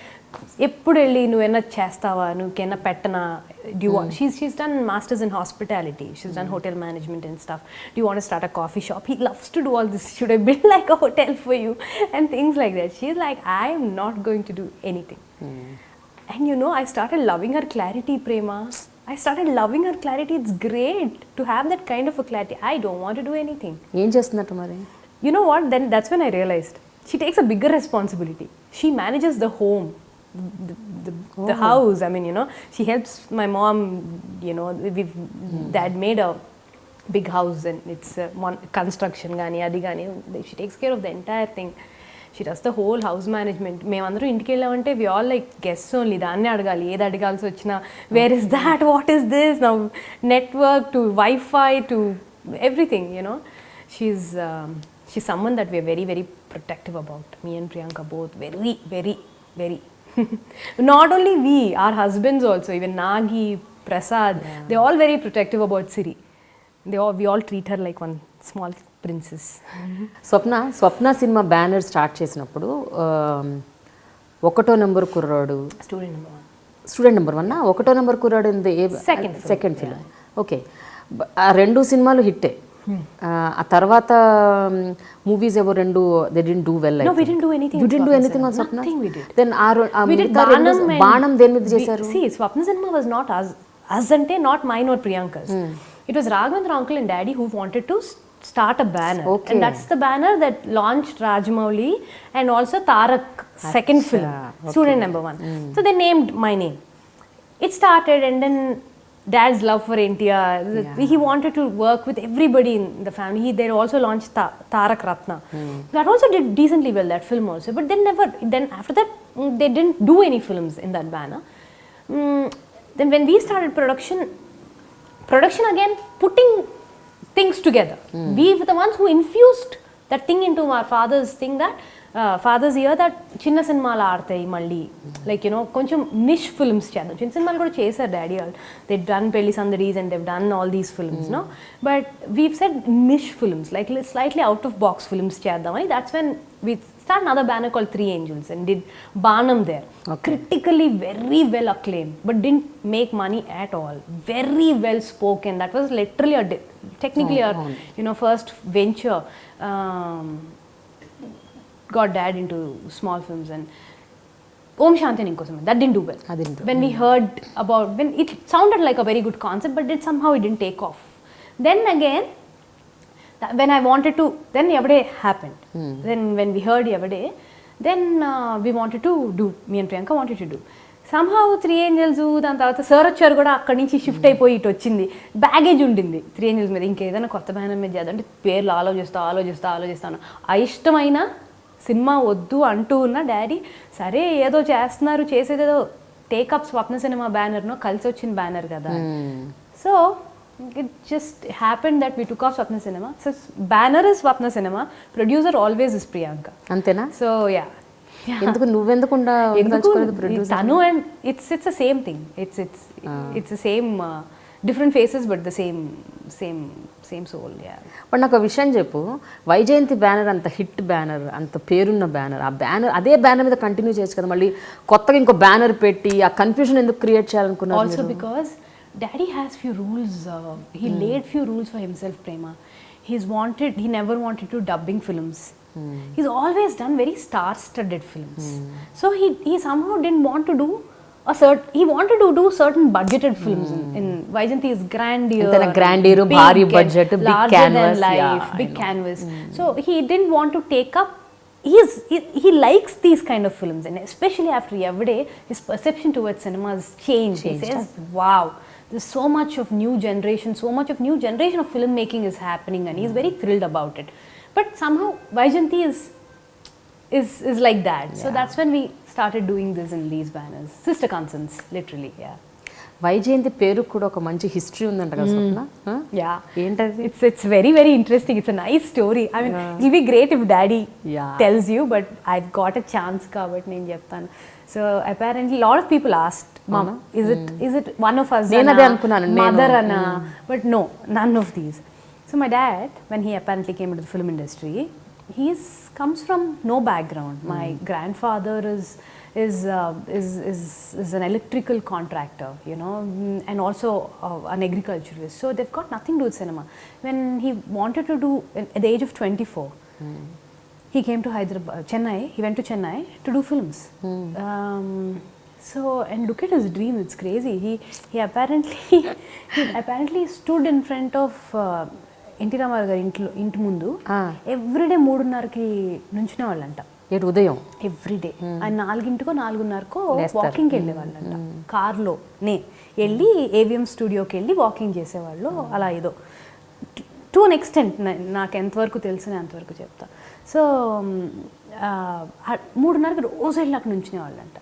ఎప్పుడు వెళ్ళి నువ్వేనా చేస్తావా, నువ్వుకైనా పెట్టనా, do you want, she's done masters in hospitality, she's done hotel management and stuff, do you want to start a coffee shop, he loves to do all this, should I build like a hotel for you and things like that. She's like, I am not going to do anything. And I started loving her clarity, Prema. I started loving her clarity. It's great to have that kind of a clarity. I don't want to do anything. ఏం చేస్తున్నట్టు మరి? You know what, then that's when I realized she takes a bigger responsibility. She manages the home, the house. I mean, she helps my mom. Dad made a big house and it's one construction gani adi gani. She takes care of the entire thing. She does the whole house management. మేమందరూ ఇంటికి వెళ్ళామంటే we all like guests only. దాన్నే అడగాలి, ఏది అడగాల్సి వచ్చినా, where is that, what is this, now network to Wi-Fi to everything. She's someone that we're very, very protective about. Me and Priyanka both very, very, very. Not only we, our husbands also, even Nagi, Prasad, they're all very protective about Siri. We all treat her like one small princess. Swapna cinema banner start చేసినప్పుడు ఒకటో number కుర్రాడు student number 1 ఒకటో number కుర్రాడు second film. Okay, ఆ 2 సినిమాలు హిట్టే. ఆ తర్వాత movies ఏవో 2 they didn't do well. No, we didn't do anything. You didn't do anything on Swapna? Nothing we did. Then we did బాణం దేని మీద చేశారు? See, Swapna cinema was not us ante not mine or Priyanka's. It was Raghavendra uncle and daddy who wanted to start a banner. Okay. And that's the banner that launched Rajamouli and also Tarak second film, student number 1. So they named my name. It started, and then Dad's love for NTR. He wanted to work with everybody in the family. They also launched Tarak Ratna. That also did decently well, that film also. But then after that, they didn't do any films in that banner. Then when we started production again, putting things together. We were the ones who infused that thing into our father's thing, that father's ear, that చిన్న సినిమాలు ఆడతాయి మళ్ళీ, like కొంచెం నిష్ films చేద్దాం. చిన్న సినిమాలు కూడా చేశారు daddy వాళ్ళు. దే డన్ పెళ్లి సందడీస్ and they done all these films, no, but we've said niche films, like slightly out of box films చేద్దామని. That's when we started another banner called Three Angels and did Banam there. Critically very well acclaimed, but didn't make money at all. Very well spoken. That was literally technically our first venture. Got dad into small films, and Om Shanti Ninkosam, that didn't do well. When we heard about, when it sounded like a very good concept, but somehow it didn't take off. Then again, when I wanted to, then Yavade happened. Then when we heard Yavade, then we wanted to do, me and Priyanka wanted to do. Somehow Three Angels, దాని తర్వాత సరచర్ కూడా అక్కడి నుంచి shift అయిపోయి ఇటు వచ్చింది. Baggage ఉండింది three angels మీద, ఇంకేదైనా కొత్త బ్యానర్ మీద చేద్దాం అంటే పేర్లు ఆలోచిస్తాను. అయిష్టమైన సినిమా వద్దు అంటూ ఉన్న డాడీ, సరే ఏదో చేస్తున్నారు, చేసేదేదో టేకప్ స్వప్న సినిమా బ్యానర్నో కలిసి వచ్చిన బ్యానర్ కదా. So it just happened that we took off Swapna Cinema. So banner is Swapna Cinema, producer always is Priyanka. Antena? So yeah. ఎందుకు నువ్వెందుకుండా ఉండదలుచుకోలేదు ప్రొడ్యూసర్? తను, and it's the same thing. It's the same different faces but the same soul. Yeah. But నాకు ఒక విషయం చెప్పు, Vyjayanthi banner అంత hit banner, అంత పేరున్న banner, ఆ బ్యానర్ అదే బ్యానర్ మీద కంటిన్యూ చేయొచ్చు కదా, మళ్ళీ కొత్తగా ఇంకో బ్యానర్ పెట్టి ఆ కన్ఫ్యూజన్ ఎందుకు క్రియేట్ చేయాలనుకున్నారు? Also because Daddy has few rules. He laid few rules for himself, Prema. He never wanted to dubbing films. He's always done very star-studded films. So he somehow didn't want to do he wanted to do certain budgeted films in Vaijanti's grandeur, bhari budget, big canvas, big canvas. So he didn't want to take up he likes these kind of films, and especially after Everyday, his perception towards cinema has changed. He says, wow, there's so much of new generation of filmmaking is happening, and he's very thrilled about it. But somehow Vaijayanti is like that. So that's when we started doing this in these banners, sister concerns, literally. Vyjayanthi పేరు కూడా ఒక మంచి history ఉందంట కదా స్వప్న? ఏంటది? It's very, very interesting. It's a nice story. I mean, it'll be great if daddy tells you, but I've got a chance కాబట్టి నేను చెప్తాను. So apparently a lot of people asked, Mama, is it one of us? నేను అదే అనుకున్నాను, Mother Anna. But no, none of these. So my dad, when he apparently came into the film industry, comes from no background. My grandfather is an electrical contractor, you know, and also an agriculturist. So they've got nothing to do with cinema. When he wanted to do, at the age of 24, he came to Chennai. He went to Chennai to do films. So, and look at his dream. It's crazy. He apparently stood in front of NT Rama Rao గారి ఇంటి ముందు everyday 3:30కి నుంచునే వాళ్ళంట. ఉదయం everyday ఆయన 4ంటికో 4:30కో వాకింగ్కి వెళ్ళేవాళ్ళంట. కార్లోనే వెళ్ళి AVM స్టూడియోకి వెళ్ళి walking చేసేవాళ్ళు. అలా ఏదో టు అన్ ఎక్స్టెంట్ నాకు ఎంతవరకు తెలిసిన అంతవరకు చెప్తా. సో 3:30కి రోజు వెళ్ళి అక్కడ నుంచునే వాళ్ళంట.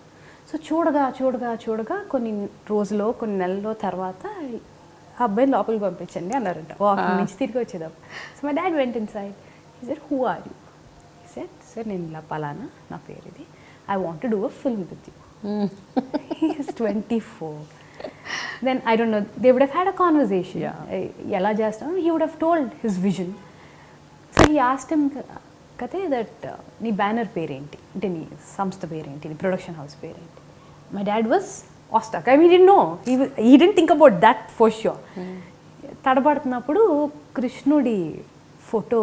సో చూడగా కొన్ని రోజులో కొన్ని నెలల్లో తర్వాత ఆ అబ్బాయిని లోపలికి పంపించండి అన్నారంట. వాకింగ్ నుంచి తిరిగి వచ్చేటప్పుడు. So my dad went inside. He said, who are you? He said, sir నేను ఇలా పలానా, నా పేరు ఇది, I want to do a film with you. He is 24. Then I don't know, they would have had a conversation. ఎలా చేస్తాను, he would have told his vision. So he asked him, కతే that నీ banner పేరేంటి, అంటే నీ సంస్థ పేరేంటి, నీ ప్రొడక్షన్ హౌస్ పేరేంటి? My dad was awestruck. I mean, he didn't know. He didn't think about that for sure. తడబడుతున్నప్పుడు కృష్ణుడి ఫోటో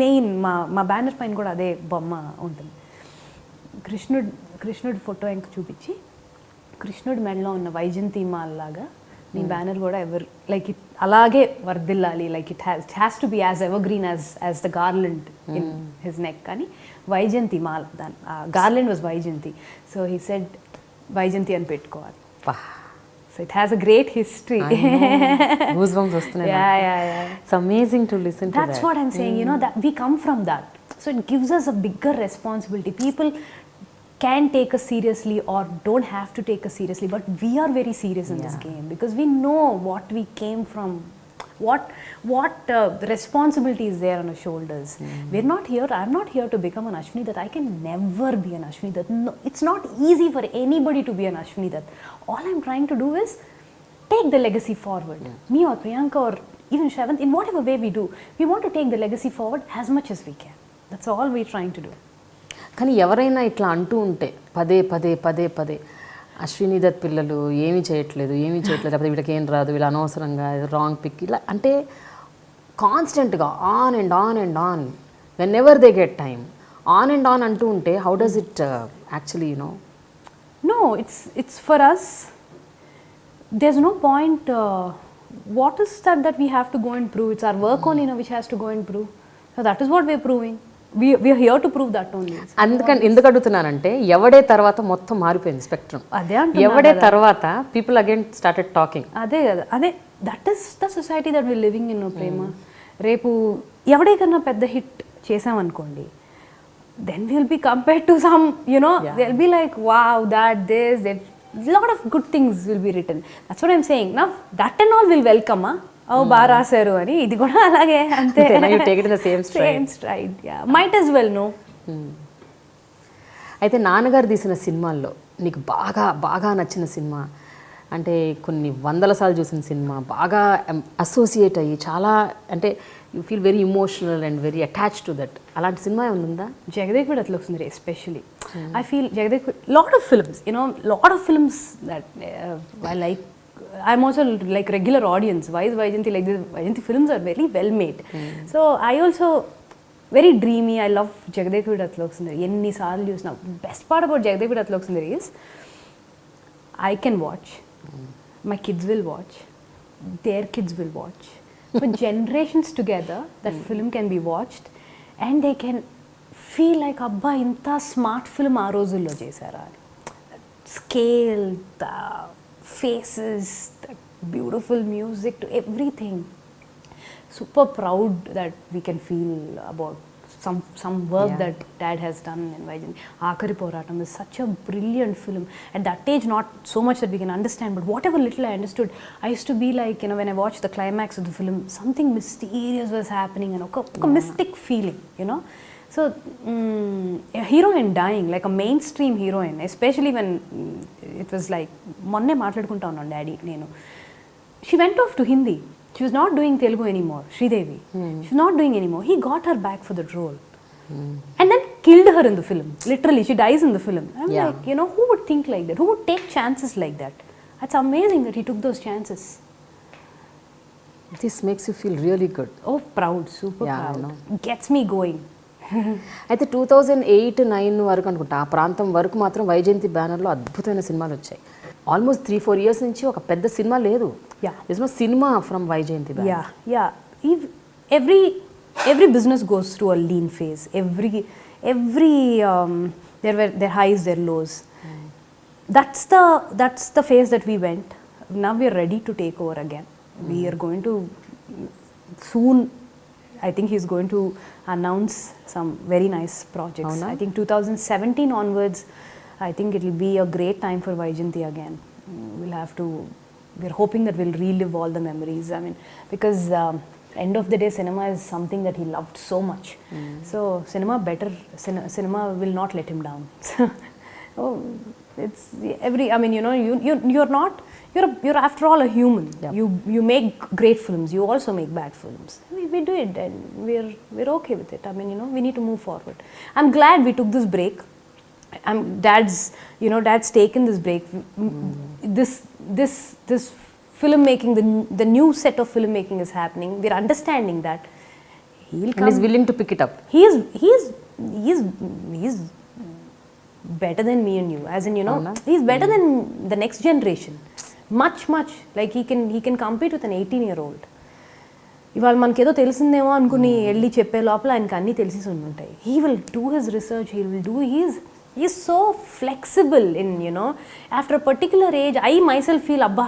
మెయిన్ మా బ్యానర్ పైన కూడా అదే బొమ్మ ఉంటుంది. కృష్ణుడి ఫోటో ఇంక చూపించి, కృష్ణుడి మెడలో ఉన్న వైజయంతి మాల్ లాగా నీ బ్యానర్ కూడా లైక్ ఇట్ అలాగే వర్దిల్లాలి, like it has to be as ever green as the garland in his neck. కానీ వైజయంతి మాల్, దాని garland was Vyjayanthi. So he said Vyjayanthi అని పెట్టుకోవాలి. So it has a great history. Goosebumps వస్తున్నాయి. It's amazing to listen to that. That's what I'm saying, you know, that we come from that. So it gives us a bigger responsibility. People can take us seriously or don't have to take us seriously, but we are very serious in this game because we know what we came from, what responsibility is there on our shoulders. We're not here, I'm not here to become an Ashwini Dutt. I can never be an Ashwini Dutt. No, it's not easy for anybody to be an Ashwini Dutt. All I'm trying to do is take the legacy forward. Me or Priyanka or even Shravant, in whatever way we do, we want to take the legacy forward as much as we can. That's all we're trying to do. కానీ ఎవరైనా ఇట్లా అంటూ ఉంటే పదే అశ్విని దత్ పిల్లలు ఏమీ చేయట్లేదు లేకపోతే వీళ్ళకి ఏం రాదు, వీళ్ళు అనవసరంగా రాంగ్ పిక్, ఇలా అంటే కాన్స్టెంట్గా on and on when ever they get time on and on అంటూ ఉంటే how does it actually you know? No, it's for us, there's no point. What is that we have to go and prove? It's our work only, which has to go and prove. So that is what we're proving. We are here to prove that only. ఎందుకు అడుగుతున్నానంటే ఎవడే తర్వాత మొత్తం మారిపోయింది spectrum. ఎవడే తర్వాత people again started talking. అదే that is the society that we living in ప్రేమ. రేపు ఎవడే కన్నా పెద్ద హిట్ చేసామనుకోండి, then we'll be compared to some, you know, they'll be like, wow, there's a lot of good things will be written. That's what I'm saying. Now that and all will welcome, బాగా రాశారు అని, ఇది కూడా అలాగే అంతే. You take it in the same stride. Might as well, no. అయితే నాన్నగారు తీసిన సినిమాల్లో నీకు బాగా నచ్చిన సినిమా, అంటే కొన్ని వందల సార్లు చూసిన సినిమా, బాగా అసోసియేట్ అయ్యి చాలా, అంటే you feel very emotional and very attached to that, అలాంటి సినిమా ఏమైనా ఉందా? జగదేక్ అట్లా వస్తుంది especially. I feel Jagdeep, lot of films, you know, lot of films that I like. I'm also like regular audience. Why is Vaijayanti like this? Vaijayanti films are very well made. So I also very dreamy. I love Jagdeep Atlok-Sundari. Enni saarlu chusna. Best part about Jagdeep Atlok-Sundari is I can watch. My kids will watch. Their kids will watch. For generations together, that film can be watched and they can feel like అబ్బా ఇంత smart film ఆ రోజుల్లో చేశారా అని. Scale, the faces, the beautiful music, to everything. Super proud that we can feel about some work that dad has done in Vaijayanti. Akari Poratam is such a brilliant film. At that age, not so much that we can understand, but whatever little I understood, I used to be like, you know, when I watched the climax of the film, something mysterious was happening and a mystic feeling, you know. So, a heroine dying, like a mainstream heroine, especially when it was like, monne maatladukunta unnanu daddy nenu. She went off to Hindi. She was not doing Telugu anymore, Sridevi. She was not doing anymore. He got her back for that role. And then killed her in the film. Literally, she dies in the film. I'm like, you know, who would think like that? Who would take chances like that? It's amazing that he took those chances. This makes you feel really good. Oh, proud, super proud. Gets me going. అయితే 2008-9 వరకు అనుకుంటా ఆ ప్రాంతం వరకు మాత్రం వైజయంతి బ్యానర్లో అద్భుతమైన సినిమాలు వచ్చాయి. ఆల్మోస్ట్ 3-4 ఇయర్స్ నుంచి ఒక పెద్ద సినిమా లేదు. There's no cinema from Vaijayanti banner. Every business goes through a lean phase. Their highs, their lows. That's the phase that we went. Now we are ready to take over again. We are going to soon. I think he's going to announce some very nice projects. I think 2017 onwards, I think it will be a great time for Vaijayanti again. We're hoping that we'll relive all the memories. I mean, because end of the day, cinema is something that he loved so much. So cinema will not let him down. It's I mean, you know, you're after all a human. You make great films. You also make bad films. We do it, and we're okay with it. I mean, you know, we need to move forward. I'm glad we took this break. Dad's taken this break. This filmmaking, the new set of filmmaking is happening. We're understanding that he'll come. And he's willing to pick it up. He's better than me and you. As in, you know, he's better than the next generation. Much. Like he can compete with an 18-year-old. ఇవాళ మనకేదో తెలిసిందేమో అనుకుని వెళ్ళి చెప్పే లోపల ఆయనకి అన్నీ తెలిసి ఉంటాయి. He will do his research. He's so flexible in, you know, after a particular age, I myself feel, abba,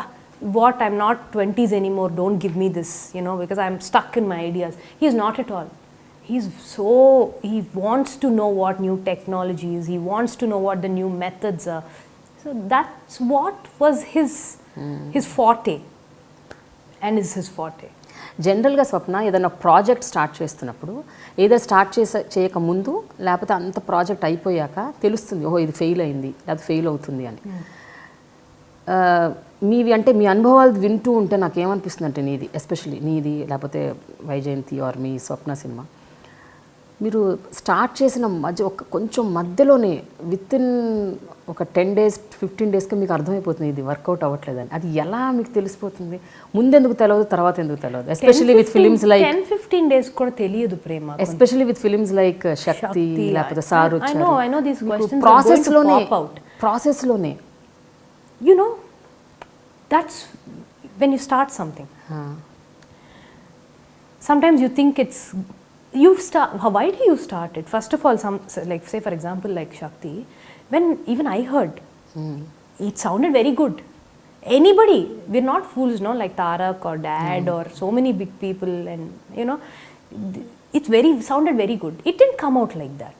what, I'm not 20s anymore, don't give me this, you know, because I'm stuck in my ideas. He's not at all. He wants to know what new technology is, he wants to know what the new methods are. So that's what was his forte, and is his forte. జనరల్గా స్వప్న ఏదైనా project start చేస్తున్నప్పుడు ఏదో start చేయక ముందు లేకపోతే అంత project అయిపోయాక తెలుస్తుంది, ఓహో ఇది ఫెయిల్ అయింది లేకపోతే ఫెయిల్ అవుతుంది అని. మీ అనుభవాలు వింటూ ఉంటే నాకు ఏమనిపిస్తుంది అంటే ఎస్పెషల్లీ నీది లేకపోతే వైజయంతి ఆర్ మీ స్వప్న సినిమా, మీరు స్టార్ట్ చేసిన కొంచెం మధ్యలోనే వితిన్ ఒక 10 days 15 daysకి మీకు అర్థమైపోతుంది ఇది వర్కౌట్ అవ్వట్లేదని. అది ఎలా మీకు తెలిసిపోతుంది? ముందెందుకు తెలియదు, తర్వాత ఎందుకు తెలియదు? Especially with films like 10-15 days కూడా తెలియదు ప్రేమ. ఎస్పెషల్లీ విత్ ఫిలిమ్స్ లైక్ శక్తి లేకపోతే sir I know these questions ప్రాసెస్లోనే you know, that's when you start something. Sometimes you think why do you start it? First of all, like say for example like Shakti, when even I heard, it sounded very good. Anybody, we're not fools, no, like Tarak or Dad or so many big people, and you know, it sounded very good. It didn't come out like that.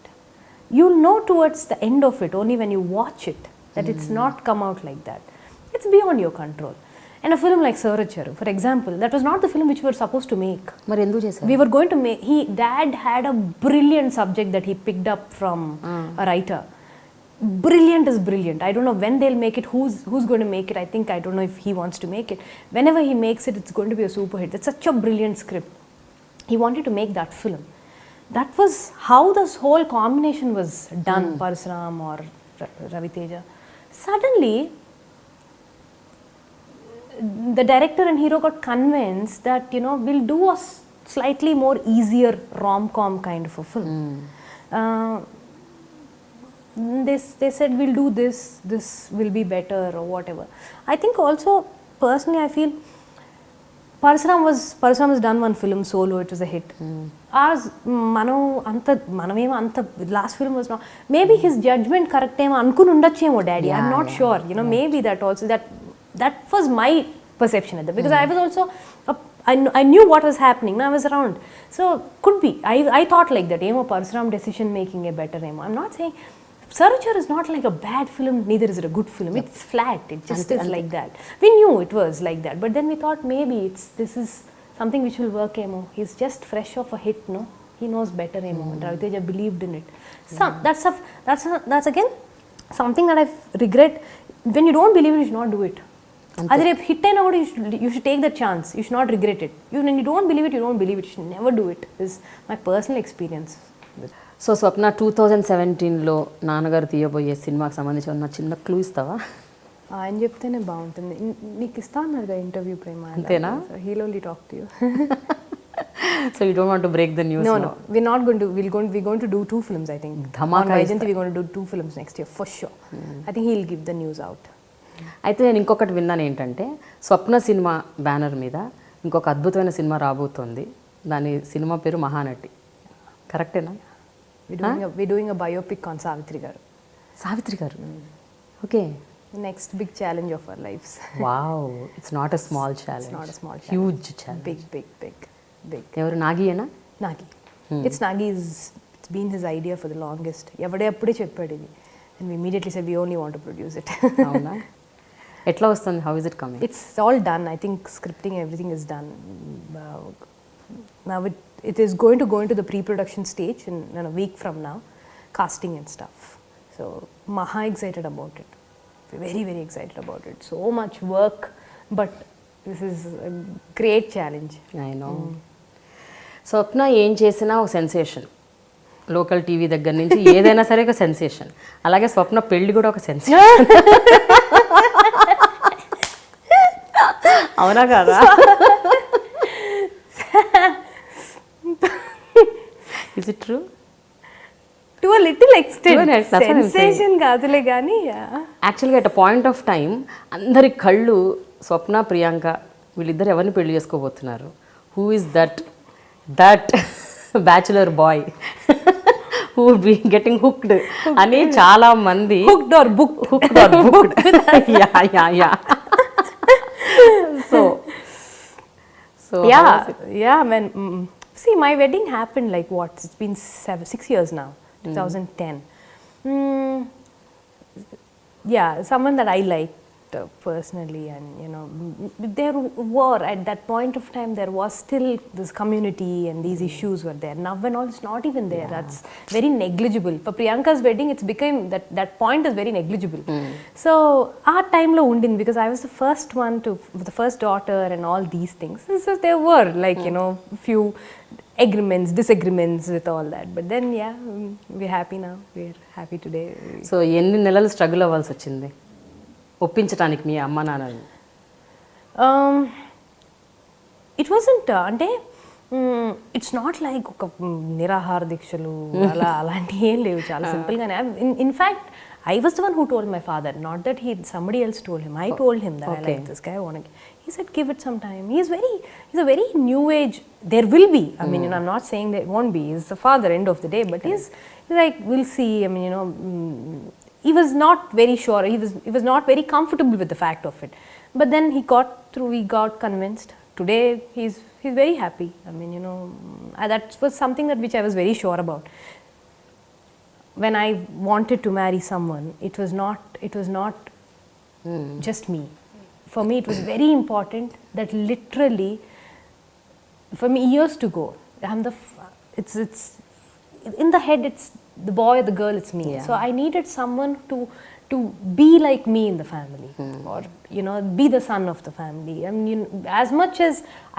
You'll know towards the end of it, only when you watch it, that it's not come out like that. It's beyond your control. And a film like Saracharu, for example, that was not the film which we were supposed to make. We were going to make, Dad had a brilliant subject that he picked up from a writer. Brilliant is brilliant. I don't know when they'll make it, who's going to make it. I don't know if he wants to make it. Whenever he makes it, it's going to be a super hit. It's such a brilliant script. He wanted to make that film. That was how this whole combination was done, Parasuram or Ravi Teja. Suddenly, the director and hero got convinced that, you know, we'll do a slightly more easier rom-com kind of a film. They said we'll do this will be better or whatever. I think also personally I feel Parasuram has done one film solo, it was a hit. Ours, last film was not, maybe his judgment correct time ankunu undachemo daddy, I'm not sure, you know, maybe that also, that was my perception at that, because I was also I knew what was happening, I was around, so could be I thought like that, emo Parasuram decision making a better emo. I'm not saying Searcher is not like a bad film, neither is it a good film. It's flat, it just is like that. We knew it was like that, but then we thought maybe this is something which will work emo. He's just fresh off a hit, no? He knows better emo. Raviteja believed in it. That's again something that I regret. When you don't believe it, you should not do it. Adi rep hit aina kuda you should take that chance. You should not regret it. When you don't believe it, you don't believe it. You should never do it. This is my personal experience. So Swapna 2017లో నాన్నగారు తీయబోయే సినిమాకి సంబంధించి ఉన్న చిన్న clue ఇస్తావా? ఆయన చెప్తేనే బాగుంటుంది. నీకు ఇస్తా అన్నారుగా ఇంటర్వ్యూ ప్రేమ. అంతేనా? He'll only talk to you. So you don't want to break the news? No, we're not going to. We're going to do 2 films, I think. Dhamaka on Vaijayanti, we're going to do 2 films next year for sure. I think he'll give the news out. అయితే నేను ఇంకొకటి విన్నాను ఏంటంటే స్వప్న cinema banner మీద ఇంకొక అద్భుతమైన cinema రాబోతోంది. దాని సినిమా పేరు మహానటి. కరెక్టేనా? We're doing a biopic on Savitri garu. Savitri garu. Okay. The next big challenge of our lives. Wow, it's not a small challenge. It's not a small challenge. Huge challenge. Big. ఎవరు? నాగియేనా? Nagi. It's Nagi's. It's been his idea for the longest. ఎవడే అప్పుడే చెప్పాడు ఇది. And we immediately said we only want to produce it. అవునా? ఎట్లా వస్తుంది? How is it coming? It's all done. I think scripting, everything is done. Now it is going to go into the pre-production stage in a week from now, casting and stuff. So maha excited about it. Very, very excited about it. So much work, but this is a great challenge. I know. స్వప్న ఏం చేసినా ఒక sensation. Local TV దగ్గర నుంచి ఏదైనా సరే ఒక sensation. అలాగే స్వప్న పెళ్లి కూడా ఒక సెన్సేషన్. అవునా కాదా? Is it true? To a little extent. Sensation కాదులే కానీ. యాక్చువల్గా at a point of time అందరి కళ్ళు స్వప్న ప్రియాంక వీళ్ళిద్దరు ఎవరిని పెళ్లి చేసుకోబోతున్నారు, who is that bachelor boy who would be getting hooked అని చాలా మంది. Hooked or booked. Yeah. So yeah, when see my wedding happened like what? It's been 6 years now. 2010. Yeah, someone that I liked personally, and you know, there were at that point of time there was still this community and these issues were there. Now when all it's not even there, that's very negligible. For Priyanka's wedding, it's became that point is very negligible. So our time lo undin, because I was the first one the first daughter and all these things. So there were like you know few agreements, disagreements with all that, but then yeah, we're happy now. We're happy today. So ఎన్ని నెలలు struggle అవ్వాల్సి వచ్చింది ఒప్పించడానికి మీ అమ్మ నాన్నని? It wasn't అంటే it's not like ఒక నిరాహార దీక్షలు అలా అలాంటి ఏం లేవు, చాలా సింపుల్గానే. In fact I was the one who told my father, not that somebody else told him. I told him that I like this guy. He said, give it some time. He's a very new age. There will be. I mean, you know, I'm not saying there won't be. He's the father, end of the day. But he's like, we'll see. I mean, you know, he was not very sure. He was not very comfortable with the fact of it. But then he got through. He got convinced. Today, he's very happy. I mean, you know, that was something which I was very sure about. When I wanted to marry someone, it was not just me. For me, it was very important that literally, for me, years to go, it's in the head, it's the boy or the girl, it's me. So I needed someone to be like me in the family, or you know, be the son of the family. I mean, you know, as much as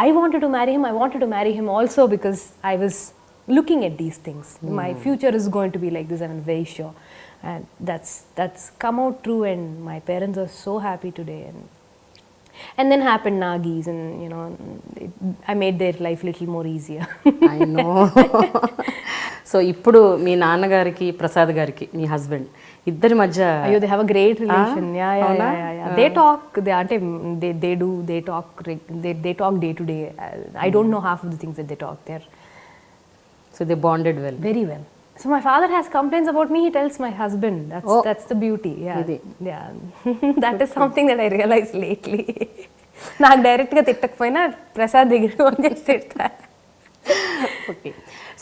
I wanted to marry him, I wanted to marry him also because I was looking at these things. My future is going to be like this, I'm very sure, and that's come out true, and my parents are so happy today. And then happened Nagis, and you know, I made their life a little more easier. I know. So ఇప్పుడు మీ నాన్నగారికి ప్రసాద్ గారికి మీ husband ఇద్దరి మధ్య అయ్యో they have a great relation they talk అంటే they talk day to day. I don't know half of the things that they talk there. So they bonded well. Very well. So my father has complaints about me, he tells my husband. That's the beauty. Yeah. That is something that I realized lately. నాకు డైరెక్ట్గా తిట్టకపోయినా ప్రసాద్ దగ్గరికి phone చేసి తిడతా. Okay,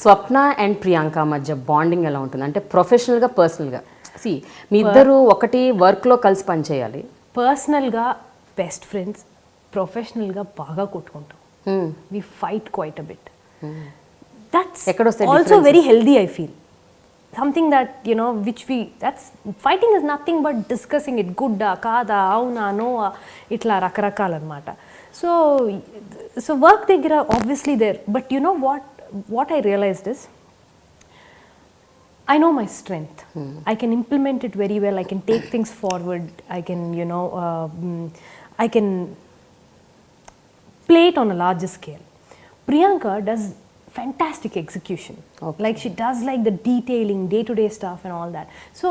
Swapna and Priyanka మధ్య bonding ఎలా ఉంటుంది అంటే ప్రొఫెషనల్గా పర్సనల్గా? మీ ఇద్దరు ఒకటి వర్క్లో కలిసి పనిచేయాలి. పర్సనల్గా బెస్ట్ ఫ్రెండ్స్, ప్రొఫెషనల్గా బాగా కొట్టుకుంటాం. We fight quite a bit. That's also very healthy, I feel. Something that, fighting is nothing but discussing it. Good, kada, avuna, no, itla rakarakal anamata. So work దగ్గర obviously there. But you know what I realized is, I know my strength. I can implement it very well. I can take things forward. I can, I can play it on a larger scale. Priyanka does fantastic execution. Like she does like the detailing, day-to-day stuff and all that. So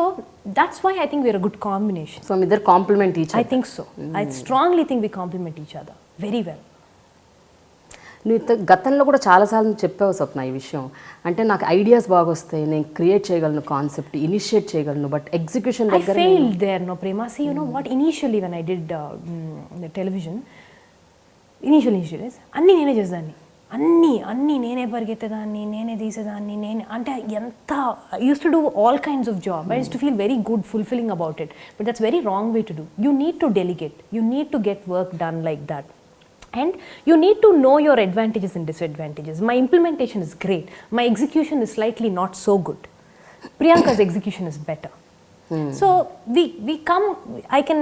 that's why I think we're a good combination. So either complement each other. I think so. I strongly think we complement each other very well. నువ్వు గతంలో కూడా చాలాసార్లు చెప్పావు స్వప్న ఈ విషయం. అంటే నాకు ideas బాగా వస్తాయి, నేను క్రియేట్ చేయగలను, కాన్సెప్ట్ ఇనిషియేట్ చేయగలను, బట్ ఎగ్జిక్యూషన్ దగ్గర I failed there, no Prema. See, you know what? Initially when I did the television, initially అన్నీ నేనే చేసేదాన్ని. అన్నీ నేనే పరిగెత్తేదాన్ని, నేనే తీసేదాన్ని, అంటే ఎంత use to do all kinds of job. I use to feel very good fulfilling about it. But that's very wrong way to do. You need to delegate. You need to get work done like that. And you need to know your advantages and disadvantages. My implementation is great. My execution is slightly not so good. Priyanka's execution is better. So we come, I can,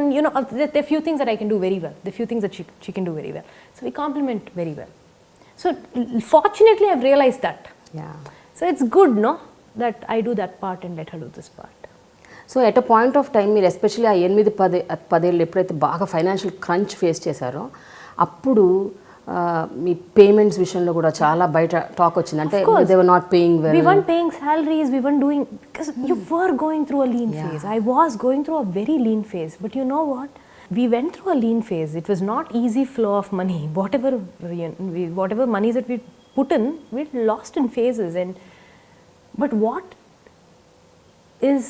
there are few things that I can do very well. There are few things that she can do very well. So we complement very well. So fortunately I've realized that. Yeah. So it's good, no, that I do that part and let her do this part. So at a point of time మీరు especially ఆ 8-10 ఎప్పుడైతే బాగా financial crunch face చేశారో అప్పుడు మీ payments విషయంలో కూడా చాలా బయట టాక్ వచ్చింది. అంటే they were not paying well. We weren't paying salaries, we weren't doing, because you were going through a lean phase. I was going through a very lean phase. But you know what? We went through a lean phase. It was not easy flow of money. Whatever money that we put in, we lost in phases. But what is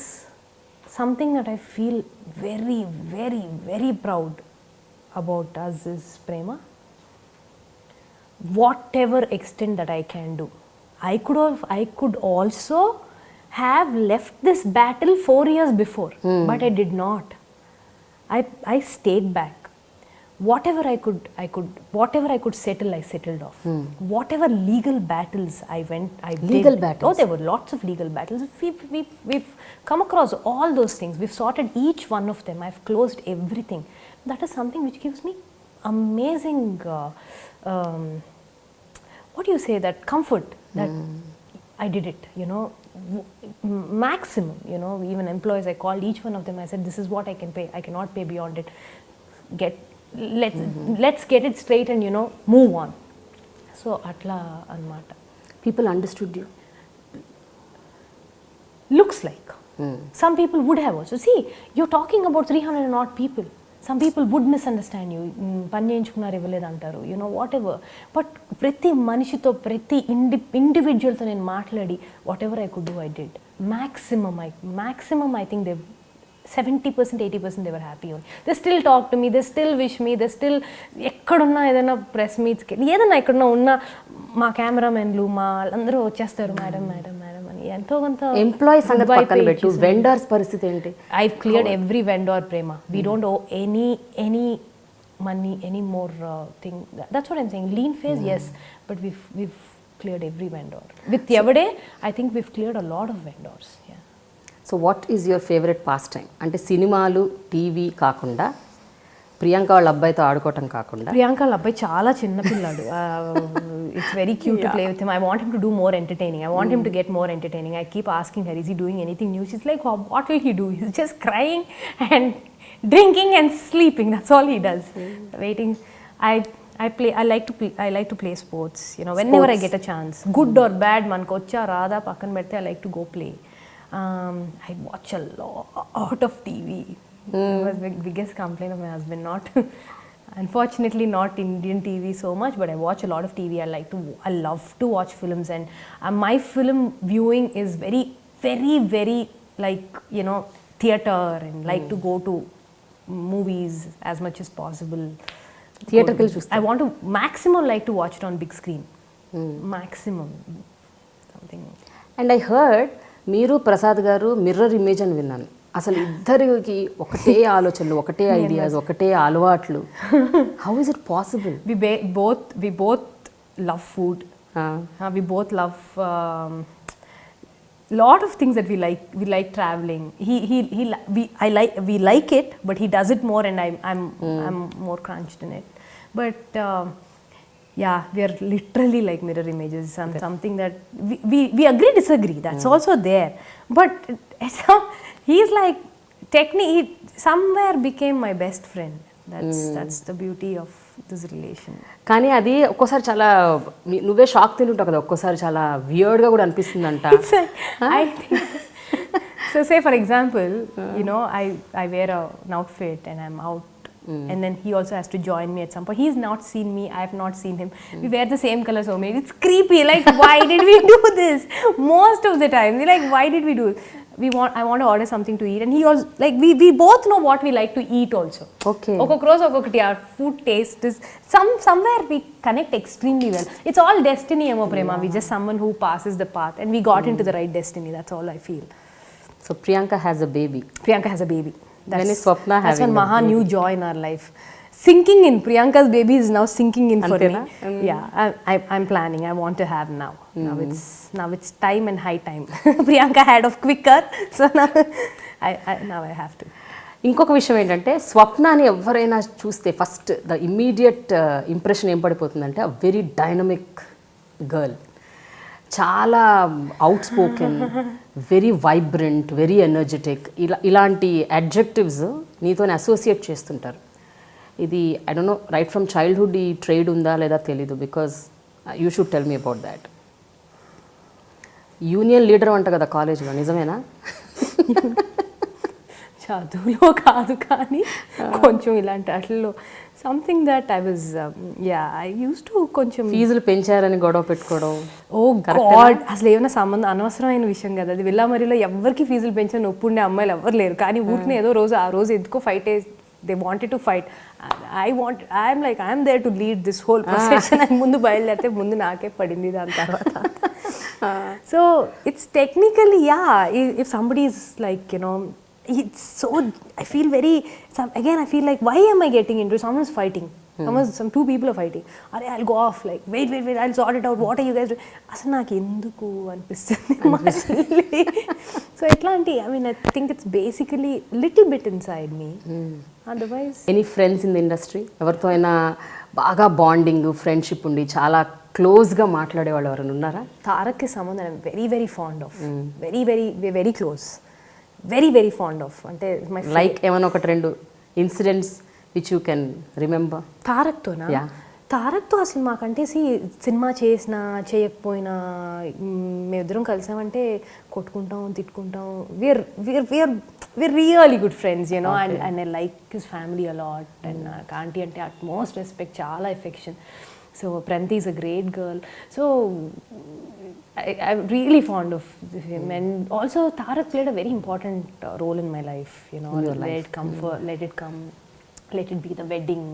something that I feel very, very, very proud about us is, Prema, whatever extent that I can do. I could also have left this battle 4 years before, but I did not. I stayed back. Whatever I could settle, I settled off. Whatever legal battles I did. Legal battles? Oh, there were lots of legal battles. We've come across all those things. We've sorted each one of them. I've closed everything. That is something which gives me amazing, what do you say, that comfort that I did it, maximum, even employees, I called each one of them, I said, this is what I can pay, I cannot pay beyond it, let's get it straight and, move on. So, atla anamata. People understood you? Looks like. Some people would have also. See, you're talking about 300 and odd people. Some people would misunderstand you. పని చేయించుకున్నారు ఇవ్వలేదు అంటారు, whatever. But ప్రతి మనిషితో, ప్రతి ఇండివిజువల్తో నేను మాట్లాడి whatever I could do, I did. Maximum I think 70%, 80% they were happy. They still talk to me, they still wish me, they still ఎక్కడున్నా ఏదైనా ప్రెస్ మీట్స్కి ఏదైనా ఎక్కడున్నా ఉన్న మా కెమెరామెన్లు మా అందరూ వచ్చేస్తారు, మేడం అని ఎంతో కొంత. ఎంప్లాయీస్ సంగతి పక్కన పెట్టు, వెండర్స్ పరిస్థితి ఏంటి? I've cleared every vendor, Prema. We don't owe any money, any more thing. That's what I'm saying. Lean phase, yes, but we've cleared every vendor. With Yavade, I think we've cleared a lot of vendors. Yeah. So what is your favourite pass time? అంటే సినిమాలు, TV కాకుండా, ప్రియాంక వాళ్ళ అబ్బాయితో ఆడుకోవటం కాకుండా. ప్రియాంక వాళ్ళ అబ్బాయి చాలా చిన్న పిల్లాడు. It's very cute to play with him. I want him to do more entertaining. I want him to get more entertaining. I keep asking her, is he doing anything new? She's like, what will he do? He's just crying and drinking and sleeping. That's all he does. Waiting. I like to play sports, you know, whenever I get a chance. Good or bad, manko vacha raada pakkan pedthe I like to go play. I watch a lot of TV. That was the biggest complaint of my husband. Not unfortunately not Indian TV so much, but I watch a lot of TV. I love to watch films, and my film viewing is very very very like, you know, theater, and like to go to movies as much as possible. థియేటర్కి వెళ్ళి చూస్తాను. I want to maximum like to watch it on big screen. Maximum something. And I heard మీరు ప్రసాద్ గారు mirror image అని విన్నాను. అసలు ఇద్దరికి ఒకటే ఆలోచనలు, ఒకటే ఐడియాస్, ఒకటే అలవాట్లు. How is it possible? We both love food. We both love lot of things that we like. We like traveling. We like it, but he does it more, and I'm more crunched in it. But yeah, we are literally like mirror images. Something that we agree disagree. That's also there. But he's like he somewhere became my best friend. That's the beauty of this relation. కానీ అది ఒక్కోసారి చాలా నువ్వే shock తింటుంటావు కదా, ఒక్కోసారి చాలా వియర్డ్గా కూడా అనిపిస్తుందంట. I think so. Say for example, you know, I wear an outfit and I'm out, and then he also has to join me at some point. He's not seen me, I have not seen him. We wear the same color so maybe it's creepy. Like, why did we do this? Most of the time we're like, why did we do it? I want to order something to eat, and he also like we both know what we like to eat also. Okay. Our food taste is somewhere we connect extremely well. It's all destiny, emo prema. We just someone who passes the path, and we got into the right destiny. That's all I feel. So Priyanka has a baby. Priyanka has a baby. When is Swapna That's having one a maha baby? new joy in our life. Sinking in. Priyanka's baby is now sinking in for me. Antena? Yeah, I'm planning. I want to have now. Now it's time and high time. Priyanka had of quicker, so now I have to. ఇంకొక విషయం ఏంటంటే, స్వప్నాని ఎవరైనా చూస్తే first the immediate impression ఏం పడిపోతుందంటే, a very dynamic girl, చాలా out spoken, very vibrant, very energetic, ఇలాంటి adjectives నీతోనే associate చేస్తుంటారు. ఇది I don't no right from childhood ఈ ట్రేడ్ ఉందా లేదా తెలీదు, because you should tell me about that. Union leader అంట కదా కాలేజ్లో, నిజమేనా? చదువులో కాదు కానీ కొంచెం ఇలాంటి వాటిల్లో something that I was I use to కొంచెం ఫీజులు పెంచారని గొడవ పెట్టుకోవడం. ఓ గాడ్, అసలు ఏమైనా సంబంధం అనవసరమైన విషయం కదా అది. విల్లామరిలో ఎవరికి ఫీజులు పెంచని ఒప్పుండే అమ్మాయిలు ఎవరు లేరు, కానీ ఊరిని ఏదో ఆ రోజు ఎందుకో fight they wanted to fight. I'm like, I'm there to lead this whole procession. And ముందు బయలుదేరితే ముందు నాకే పడింది దాని తర్వాత. So it's technically, if somebody is like, you know, it's so, I feel very, again I feel like, why am I getting into it? Someone's fighting. Some two people are fighting. I'll go off like, wait, I'll sort it out. What are you guys doing? అసలు నాకు ఎందుకు అనిపిస్తుంది. So ఎట్లాంటి, I mean, I think it's basically little bit inside me. Otherwise, any friends in the industry, ఎవరితో అయినా బాగా bonding friendship ఉండి చాలా క్లోజ్గా మాట్లాడే వాళ్ళు ఎవరైనా ఉన్నారా? Tarak is someone that I'm very very fond of. We're very close. Very fond of. అంటే my లైక్ ఏమైనా ఒకటి రెండు incidents which you can remember? తారక్తోనా? తారక్తో అసలు మాకంటే సినిమా చేసినా చేయకపోయినా మేమిద్దరం కలిసామంటే కొట్టుకుంటాం, తిట్టుకుంటాం. we're really good friends, you know. Okay. and I like his family a lot, and నాకు ఆంటీ అంటే utmost respect, చాలా affection. So Pranti is a great girl. So I'm really fond of him, and also Tarak played a very important role in my life, you know. Let it be the wedding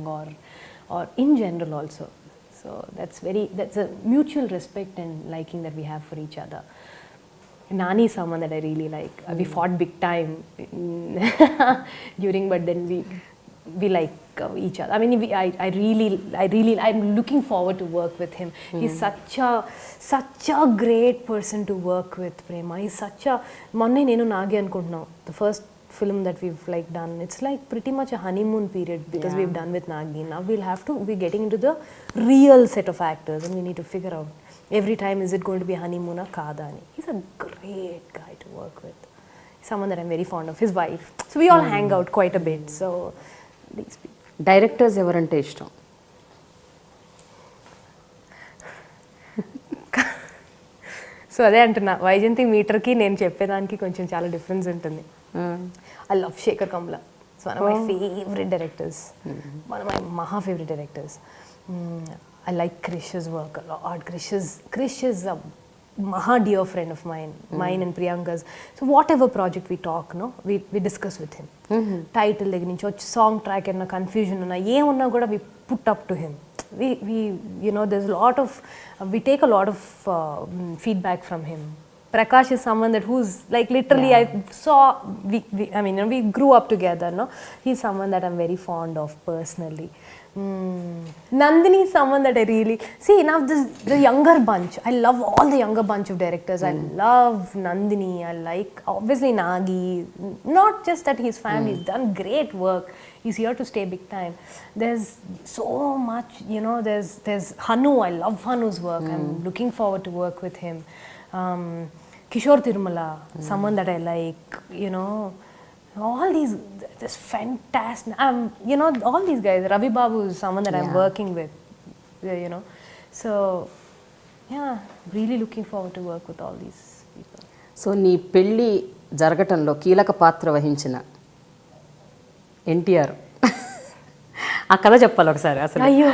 or in general also. So that's a mutual respect and liking that we have for each other. Nani is someone that I really like. We fought big time during, but then we like each other. I mean, I really I'm looking forward to work with him. He's such a great person to work with, Prema. He's such a monne nenu nagi anukuntunna, the first film that we've like done, it's like pretty much a honeymoon period because we've done with Nagi. Now we're getting into the real set of actors, and we need to figure out every time, is it going to be honeymoon or kada ani. He's a great guy to work with, someone that I'm very fond of, his wife. So we all hang out quite a bit. So these people. Directors ఎవరంటే ఇష్టం? So అదే అంటున్నా, వైజయంతి మీటర్కి నేను చెప్పేదానికి కొంచెం చాలా difference ఉంటుంది. I love Sekhar Kammula. It's one of my favourite directors, one of my మహా favourite directors. I like Krish's work a lot. Krish is a maha dear friend of mine and Priyanka's. So whatever project we talk, no, we discuss with him. Title దగ్గర నుంచి వచ్చి song track ఏమన్నా confusion ఉన్నా ఏమున్నా కూడా we put up to him. We you know, there's a lot of we take a lot of feedback from him. Prakash is someone that who's like literally I saw I mean, you know, we grew up together, no. He's someone that I'm very fond of personally. Nandini is someone that I really see. Now the younger bunch, I love all the younger bunch of directors. I love Nandini, I like obviously Nagi, not just that his family has done great work, he's here to stay big time. There's so much, you know, there's Hanu. I love Hanu's work. I'm looking forward to work with him. Kishore Tirumala, someone that I like, you know, all these, this fantastic, you know, all these guys. Ravi Babu is someone that I'm working with, you know. So yeah, really looking forward to work with all these people. So నీ పెళ్ళి జరగటంలో కీలక పాత్ర వహించిన ఎన్టీఆర్, ఆ కథ చెప్పాలి ఒకసారి అసలు. అయ్యో,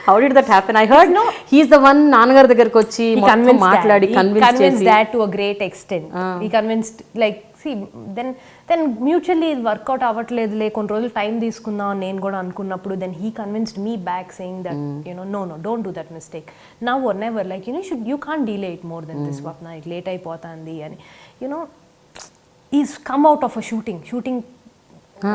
how did that happen? I heard he is the one నాన్నగారి దగ్గరికి వచ్చి మొత్తం మాట్లాడి కన్విన్స్ చేసి that to a great extent. He convinced, like, see, then mutually work out అవ్వట్లేదులే, కొన్ని రోజులు టైం తీసుకుందాం నేను కూడా అనుకున్నప్పుడు, then he convinced me back saying that, you know, no, don't do that mistake. Now or never, like, you know, you can't delay it more than this, Swapna, it late అయిపోతుంది అని, you know. He's come out of a shooting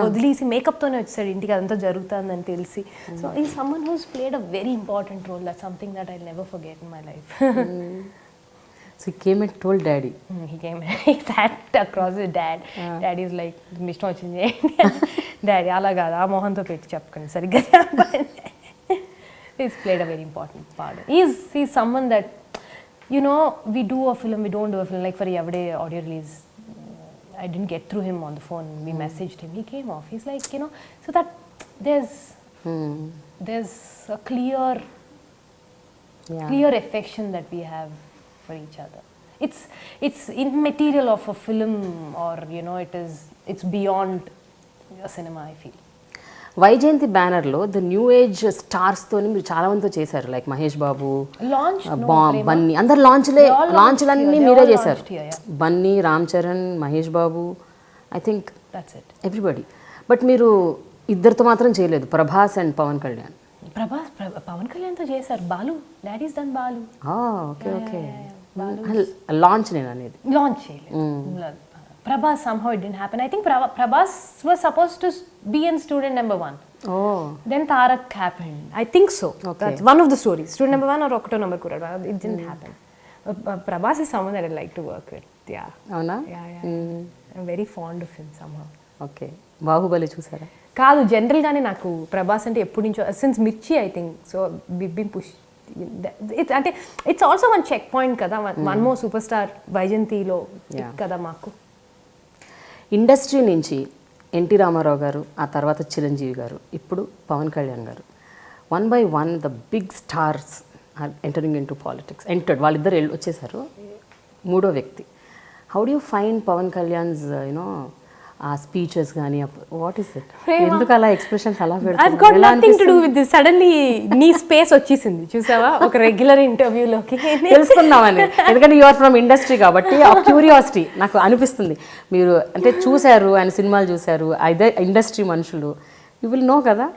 వదిలేసి మేకప్తోనే వచ్చాడు ఇంటికి, అదంతా జరుగుతుందని తెలిసి. So ఈ సమ్మన్ who's played a very important role. That something that I never forget in my life. So he came and told daddy. He came and he sat across his dad. Daddy is like, మీ ఇష్టం వచ్చింది daddy అలా కాదు, ఆ మొహంతో పెట్టి చెప్పకండి సరిగ్గా. He's played a very important part. He's someone that, you know, we do a film, we don't do a film. Like for Everyday audio release, I didn't get through him on the phone. We messaged him. He came off. He's like, you know, so that there's a clear affection that we have for each other. It's immaterial of a film, or you know, it's beyond a cinema, I feel. Vyjayanthi బ్యానర్లో the new age స్టార్స్తోని మీరు చాలా మందితో చేశారు, like Mahesh Babu, Bunny, అందరు లాంచ్లన్నీ మీరే చేశారు. Bunny, Ram Charan, Mahesh Babu, I think everybody. But మీరు ఇద్దరితో మాత్రం చేయలేదు, ప్రభాస్ అండ్ పవన్ కళ్యాణ్. పవన్ కళ్యాణ్తో చేశారు. Balu, daddy's done Balu. Okay. Launch నేను అనేది లాంచ్ చేయలేదు. Prabhas, somehow it didn't happen. I think Prabhas was supposed to be in student number 1. Oh. Then Tarak happened. I think so. Okay. That's one of the stories. Student number 1 or Okto number Kurad. It didn't happen. Prabhas is someone that I like to work with. Yeah. Avuna? Yeah. I'm very fond of him somehow. Okay. Baahubali చూసారా? కాదు, జనరల్గానే నాకు ప్రభాస్ అంటే ఎప్పటి నుంచో, since Mirchi I think. So we been push. అంటే it's also one check point కదా, one more super star వైజయంతిలో కదా మాకు. ఇండస్ట్రీ నుంచి ఎన్టీ రామారావు గారు, ఆ తర్వాత చిరంజీవి గారు, ఇప్పుడు పవన్ కళ్యాణ్ గారు, 1 by 1 the big stars are entering into politics. వాళ్ళిద్దరు వచ్చేసారు. మూడో వ్యక్తి, how do you find Pawan Kalyan's you know uh speeches కానీ, వాట్ ఈస్ ఇట్? ఎందుకు అలా ఎక్స్ప్రెషన్స్ అలా I've got nothing to do with this. Suddenly నీ స్పేస్ వచ్చేసింది చూసావా ఒక రెగ్యులర్ ఇంటర్వ్యూలోకి. తెలుసుకుందామని, ఎందుకంటే యు ఆర్ ఫ్రమ్ ఇండస్ట్రీ కాబట్టి ఆ క్యూరియాసిటీ నాకు అనిపిస్తుంది. మీరు అంటే చూశారు, ఆయన సినిమాలు చూశారు, అదే ఇండస్ట్రీ మనుషులు, యూ విల్ నో కదా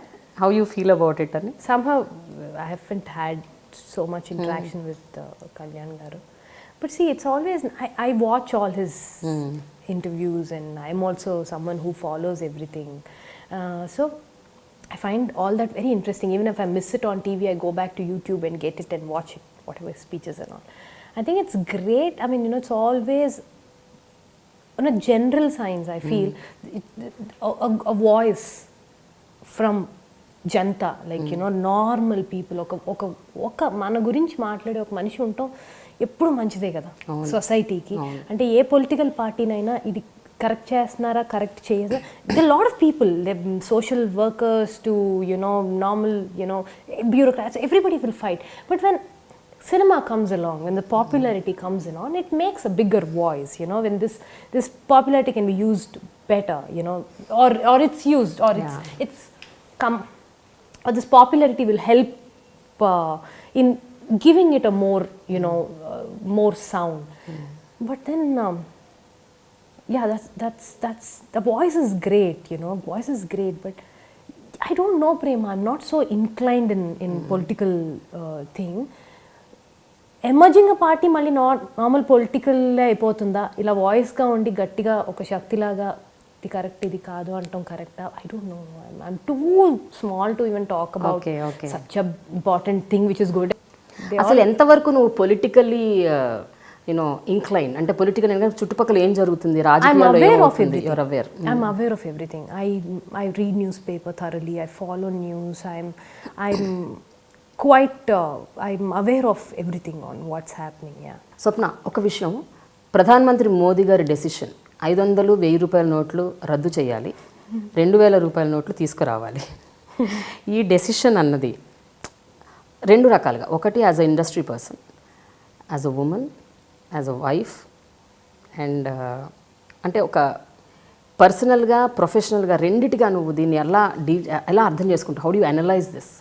how you feel about it అని. Somehow I haven't had so much interaction with Kalyan garu. But see, it's always, I watch all his interviews, and I'm also someone who follows everything. So I find all that very interesting. Even if I miss it on TV, I go back to YouTube and get it and watch it, whatever speeches and all. I think it's great. I mean, you know, it's always on a general signs, I feel, a voice from Janata, like you know normal people. ఒక మన గురించి మాట్లాడే ఒక మనిషి ఉంటాం ఎప్పుడు మంచిదే కదా సొసైటీకి. అంటే ఏ పొలిటికల్ పార్టీనైనా ఇది కరెక్ట్ చేస్తున్నారా, కరెక్ట్ చేయదా, the lot of people, social workers to you know normal you know bureaucrats, everybody will fight. But when cinema comes along, when the popularity comes along, it makes a bigger voice, you know, when this popularity can be used better, you know, or it's used, or it's come, or this popularity will help in giving it a more, you know, more sound. But then yeah, that's the voice is great, you know, voice is great, but I don't know, Prema, I'm not so inclined in political thing. Emerging party మళ్ళీ normal political అయిపోతుందా, ఇలా వాయిస్గా ఉండి గట్టిగా ఒక శక్తిలాగా ఇది correct ఇది కాదు అంటాం కరెక్టా? I don't no, I'm two small to even talk about such a important thing which is good. అసలు ఎంతవరకు నువ్వు పొలిటికల్లీ యూనో ఇంక్లైన్, అంటే పొలిటికల్ చుట్టుపక్కల ఏం జరుగుతుంది, రాజకీయాల్లో ఏమవుతుంది? You're aware. I'm aware of everything. I read newspaper thoroughly. I follow news. I'm quite I'm aware of everything on what's happening. Yeah. స్వప్న, ఒక విషయం, ప్రధానమంత్రి మోదీ గారి డెసిషన్ 500, 1000 రూపాయల నోట్లు రద్దు చేయాలి, 2000 రూపాయల నోట్లు తీసుకురావాలి. ఈ డెసిషన్ అన్నది రెండు రకాలుగా, ఒకటి as a industry person, as a women, as a wife, and అంటే ఒక పర్సనల్గా ప్రొఫెషనల్గా రెండిటిగా నువ్వు దీన్ని ఎలా అర్థం చేసుకుంటావు? How do you analyse this?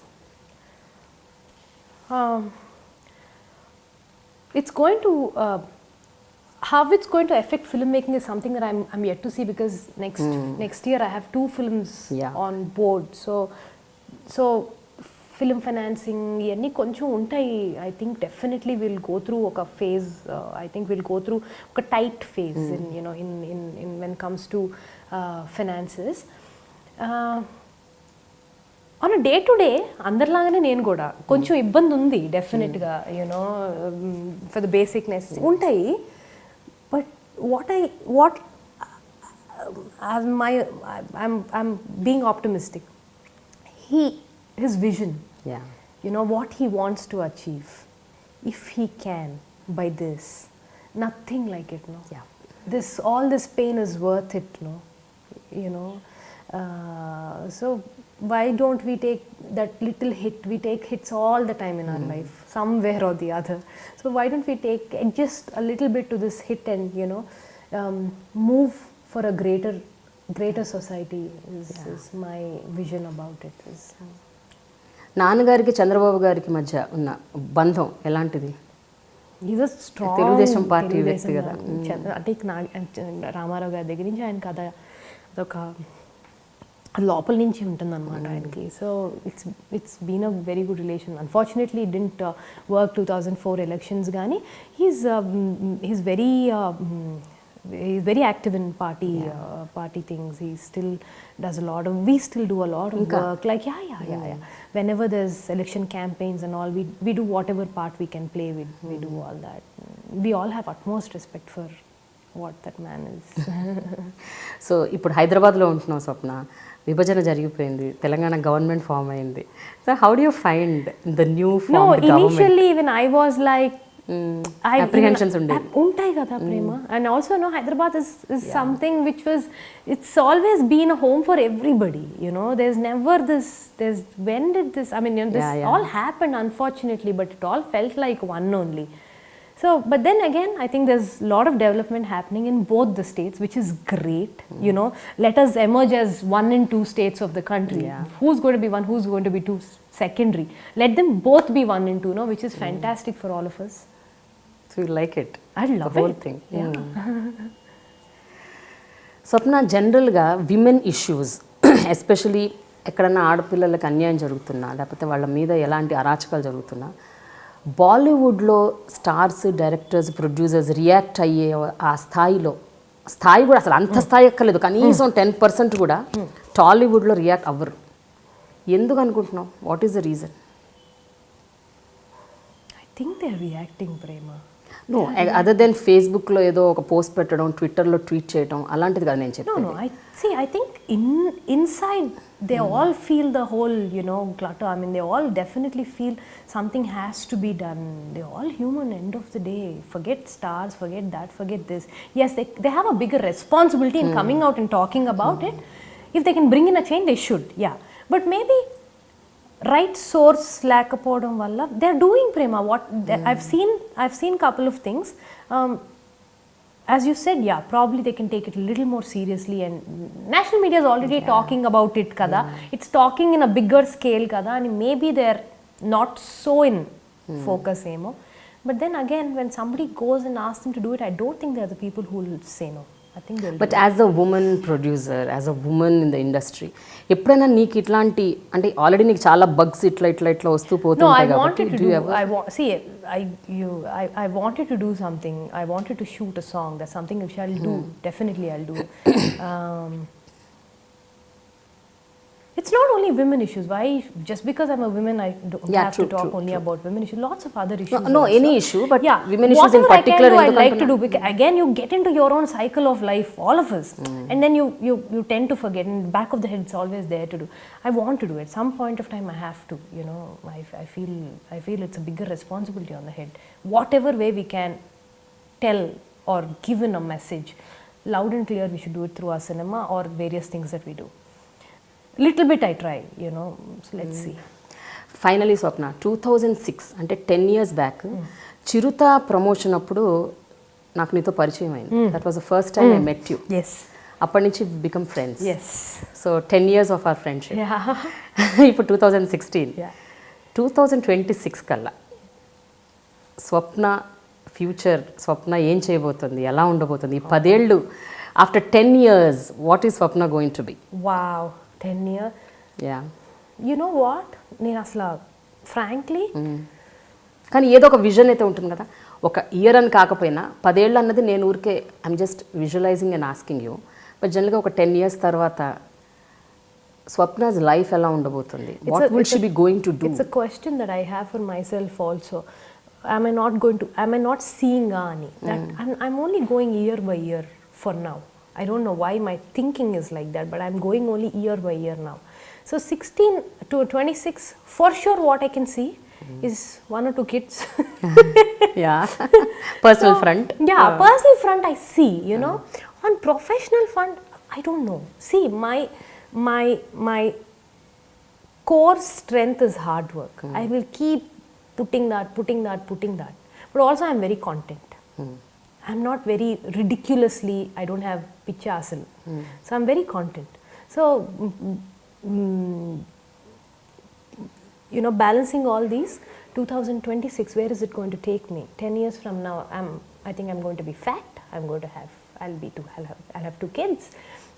It's going to how it's going to affect filmmaking is something that I'm yet to see, because next year I have 2 films on board. So film financing iyanni koncham untai. I think definitely we'll go through oka phase. I think we'll go through oka tight phase in, you know, in when it comes to finances. On day to day అందరిలాగానే నేను కూడా కొంచెం ఇబ్బంది ఉంది డెఫినెట్గా, you know, for the basic necessity ఉంటాయి. But what I'm being optimistic. His vision, you know, what he wants to achieve, if he can, by this, nothing like it, no. All this pain is worth it, no, you know. So why don't we take that little hit? We take hits all the time in our life, somewhere or the other. So why don't we adjust a little bit to this hit and, you know, move for a greater society is my vision about it. నాన్నగారికి చంద్రబాబు గారికి మధ్య ఉన్న బంధం ఎలాంటిది? Telugu Desam party వ్యక్తి కదా, అంటే రామారావు గారి దగ్గర నుంచి ఆయన కథ అదొక లోపల నుంచి ఉంటుందన్నమాట ఆయనకి. So it's been a very good relation. Unfortunately didn't work 2004 elections, కానీ he's very active in party things. He still does a lot of, we still do a lot of work, like whenever there's election campaigns and all, we do whatever part we can play with. We do all that. We all have utmost respect for what that man is. So ఇప్పుడు హైదరాబాద్లో ఉంటున్నాం స్వప్న, విభజన జరిగిపోయింది, Telangana government form అయింది. So how do you find the new form government? Initially even I was like, apprehensions ఉంటాయి కదా ప్రేమ. And also, no, Hyderabad is something which it's always been a home for everybody, you know. When did this, I mean, you know, this all happened, unfortunately, but it all felt like one only. So, but then again, I think there's a lot of development happening in both the states, which is great. You know, let us emerge as 1 and 2 states of the country. Who's going to be 1, who's going to be 2, secondary. Let them both be 1 and 2, no, which is fantastic for all of us. So you like it? I love the whole thing. స్వప్న, జనరల్గా women issues, especially ఎక్కడన్నా ఆడపిల్లలకి అన్యాయం జరుగుతున్నా, లేకపోతే వాళ్ళ మీద ఎలాంటి అరాచకాలు జరుగుతున్నా, బాలీవుడ్లో స్టార్స్, డైరెక్టర్స్, ప్రొడ్యూసర్స్ రియాక్ట్ అయ్యే ఆ స్థాయి కూడా అసలు అంత స్థాయి ఎక్కలేదు, కనీసం 10% కూడా టాలీవుడ్లో రియాక్ట్ అవ్వరు. ఎందుకు అనుకుంటున్నావు? What is the reason? I think they're reacting, Prema. No, other than ఫేస్బుక్లో ఏదో ఒక పోస్ట్ పెట్టడం, ట్విట్టర్లో ట్వీట్ చేయడం, అలాంటిది కాదు నేను చెప్పేది. No, I think inside they all feel the whole, you know, clutter. I mean, they all definitely feel something has to be done. They're all human, end of the day. Forget stars, forget that, forget this. Yes, they have a bigger responsibility in coming out and talking about it. If they can bring in a change, they should, yeah. But maybe right source లేకపోవడం వల్ల they are doing Prema what I've seen couple of things. As you said, yeah, probably they can take it a little more seriously, and national media is already talking about it kada. It's talking in a bigger scale kada, and maybe they're not so in focus emo. But then again, when somebody goes and asks them to do it, I don't think they're the people who will say no. I think they'll but as a women producer, as a women in the industry, ఎప్పుడైనా నీకు ఇట్లాంటి అంటే already నీకు చాలా bugs ఇట్లా వస్తూ No, I పోతుంటాయి wanted కాబట్టి to do. I wanted to do something. I wanted to shoot a song. That's something which I'll do. Definitely, I'll do. It's not only women issues. Why? Just because I'm a woman, I don't have to talk only about women issues. Lots of other issues. No, also. any issue, but Yeah, women issues in whatever particular. I can do, I like to do. Because again, you get into your own cycle of life, all of us, and then you tend to forget. In the back of the head, it's always there to do. I want to do it. Some point of time, I have to. You know, I feel it's a bigger responsibility on the head. Whatever way we can tell or give in a message, loud and clear, we should do it through our cinema or various things that we do. Little bit I try, you know, so let's see. Finally Swapna 2006 అంటే 10 years back చిరుత promotion అప్పుడు నాకు నీతో పరిచయం అయింది. That was the first time I met you. Yes. అప్పటి నుంచి become friends. Yes. So 10 years of our friendship. Yeah. ఇప్పుడు 2016. Yeah. 2026 కల్లా స్వప్న ఫ్యూచర్, స్వప్న ఏం చేయబోతుంది, ఎలా ఉండబోతుంది, ఈ 10 ఏళ్ళు after 10 years what is Swapna going to be? Wow. 10 years. Yeah. You know what? నేను అసలు frankly, కానీ ఏదో ఒక విజన్ అయితే ఉంటుంది కదా. ఒక ఇయర్ అని కాకపోయినా 10 ఏళ్ళు అన్నది నేను ఊరికే I'm just visualising and asking you. But జనరల్గా ఒక 10 years తర్వాత స్వప్నాస్ లైఫ్ ఎలా ఉండబోతుంది? What will she be going to do? it's a question that I have for myself also. Am I not seeing ani? That I'm only going year by year for now. I don't know why my thinking is like that, but I'm going only year by year now. So 16 to 26, for sure what I can see is 1 or 2 kids. Yeah. Personal front. Yeah, personal front I see, you know. On professional front, I don't know. See, my core strength is hard work. I will keep putting that. But also I'm very content. I'm not very ridiculously, I don't have pichasal. So I'm very content. So, you know, balancing all these, 2026, where is it going to take me? 10 years from now, I think I'm going to be fat. I'll have 2 kids.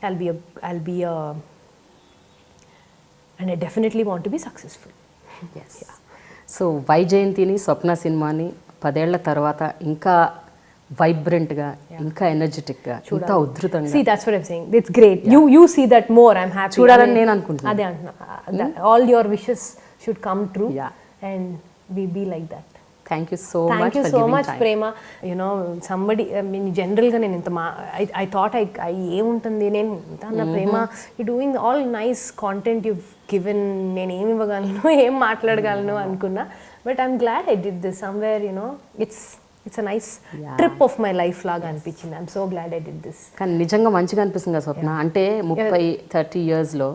I'll be a, and I definitely want to be successful. Yes. Yeah. So వైజయంతిని, స్వప్న సినిమాని 10 ఏళ్ల తర్వాత ఇంకా వైబ్రెంట్గా, ఇంకా ఎనర్జెటిక్గా, ఇంకా ఉధృతంగా. See, that's what I'm saying. It's great. Yeah. You see that more. I'm happy. చూడాలని నేను అనుకుంటున్నాను. అదే అంటున్నా. All your wishes should come true. Yeah. And we be like that. Thank you so much. Thank you for so giving much, time. Prema. You know, somebody, I mean, generally నేను ఇంత I thought I ఏముంటుంది నేను అన్న ప్రేమ, you doing all nice content you've given, నేను ఏమి ఇవ్వగలను, ఏం మాట్లాడగలను అనుకున్నా. But I'm glad I did this somewhere, you know. It's a nice trip of my life లాగా అనిపించింది. I'm so glad I did this. కానీ నిజంగా మంచిగా అనిపిస్తుంది కదా స్వప్న. అంటే 30-30 yearsలో,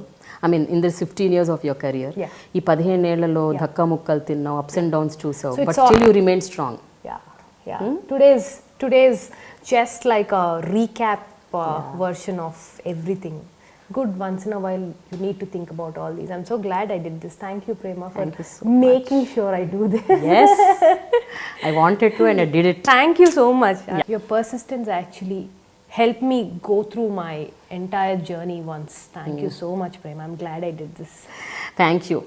I mean in this 15 years of your career, ఈ 15 ఏళ్లలో ధక్కా ముక్కలు తిన్నావు, అప్స్ అండ్ డౌన్స్ చూసావు, but still you remain strong. Yeah. Today's just like a recap version of everything. Good, once in a while you need to think about all these. I'm so glad I did this. Thank you, Prema, for making sure I do this. Yes. I wanted to and I did it. Thank you so much. Your persistence actually helped me go through my entire journey once. Thank you so much, Prema. I'm glad I did this. Thank you.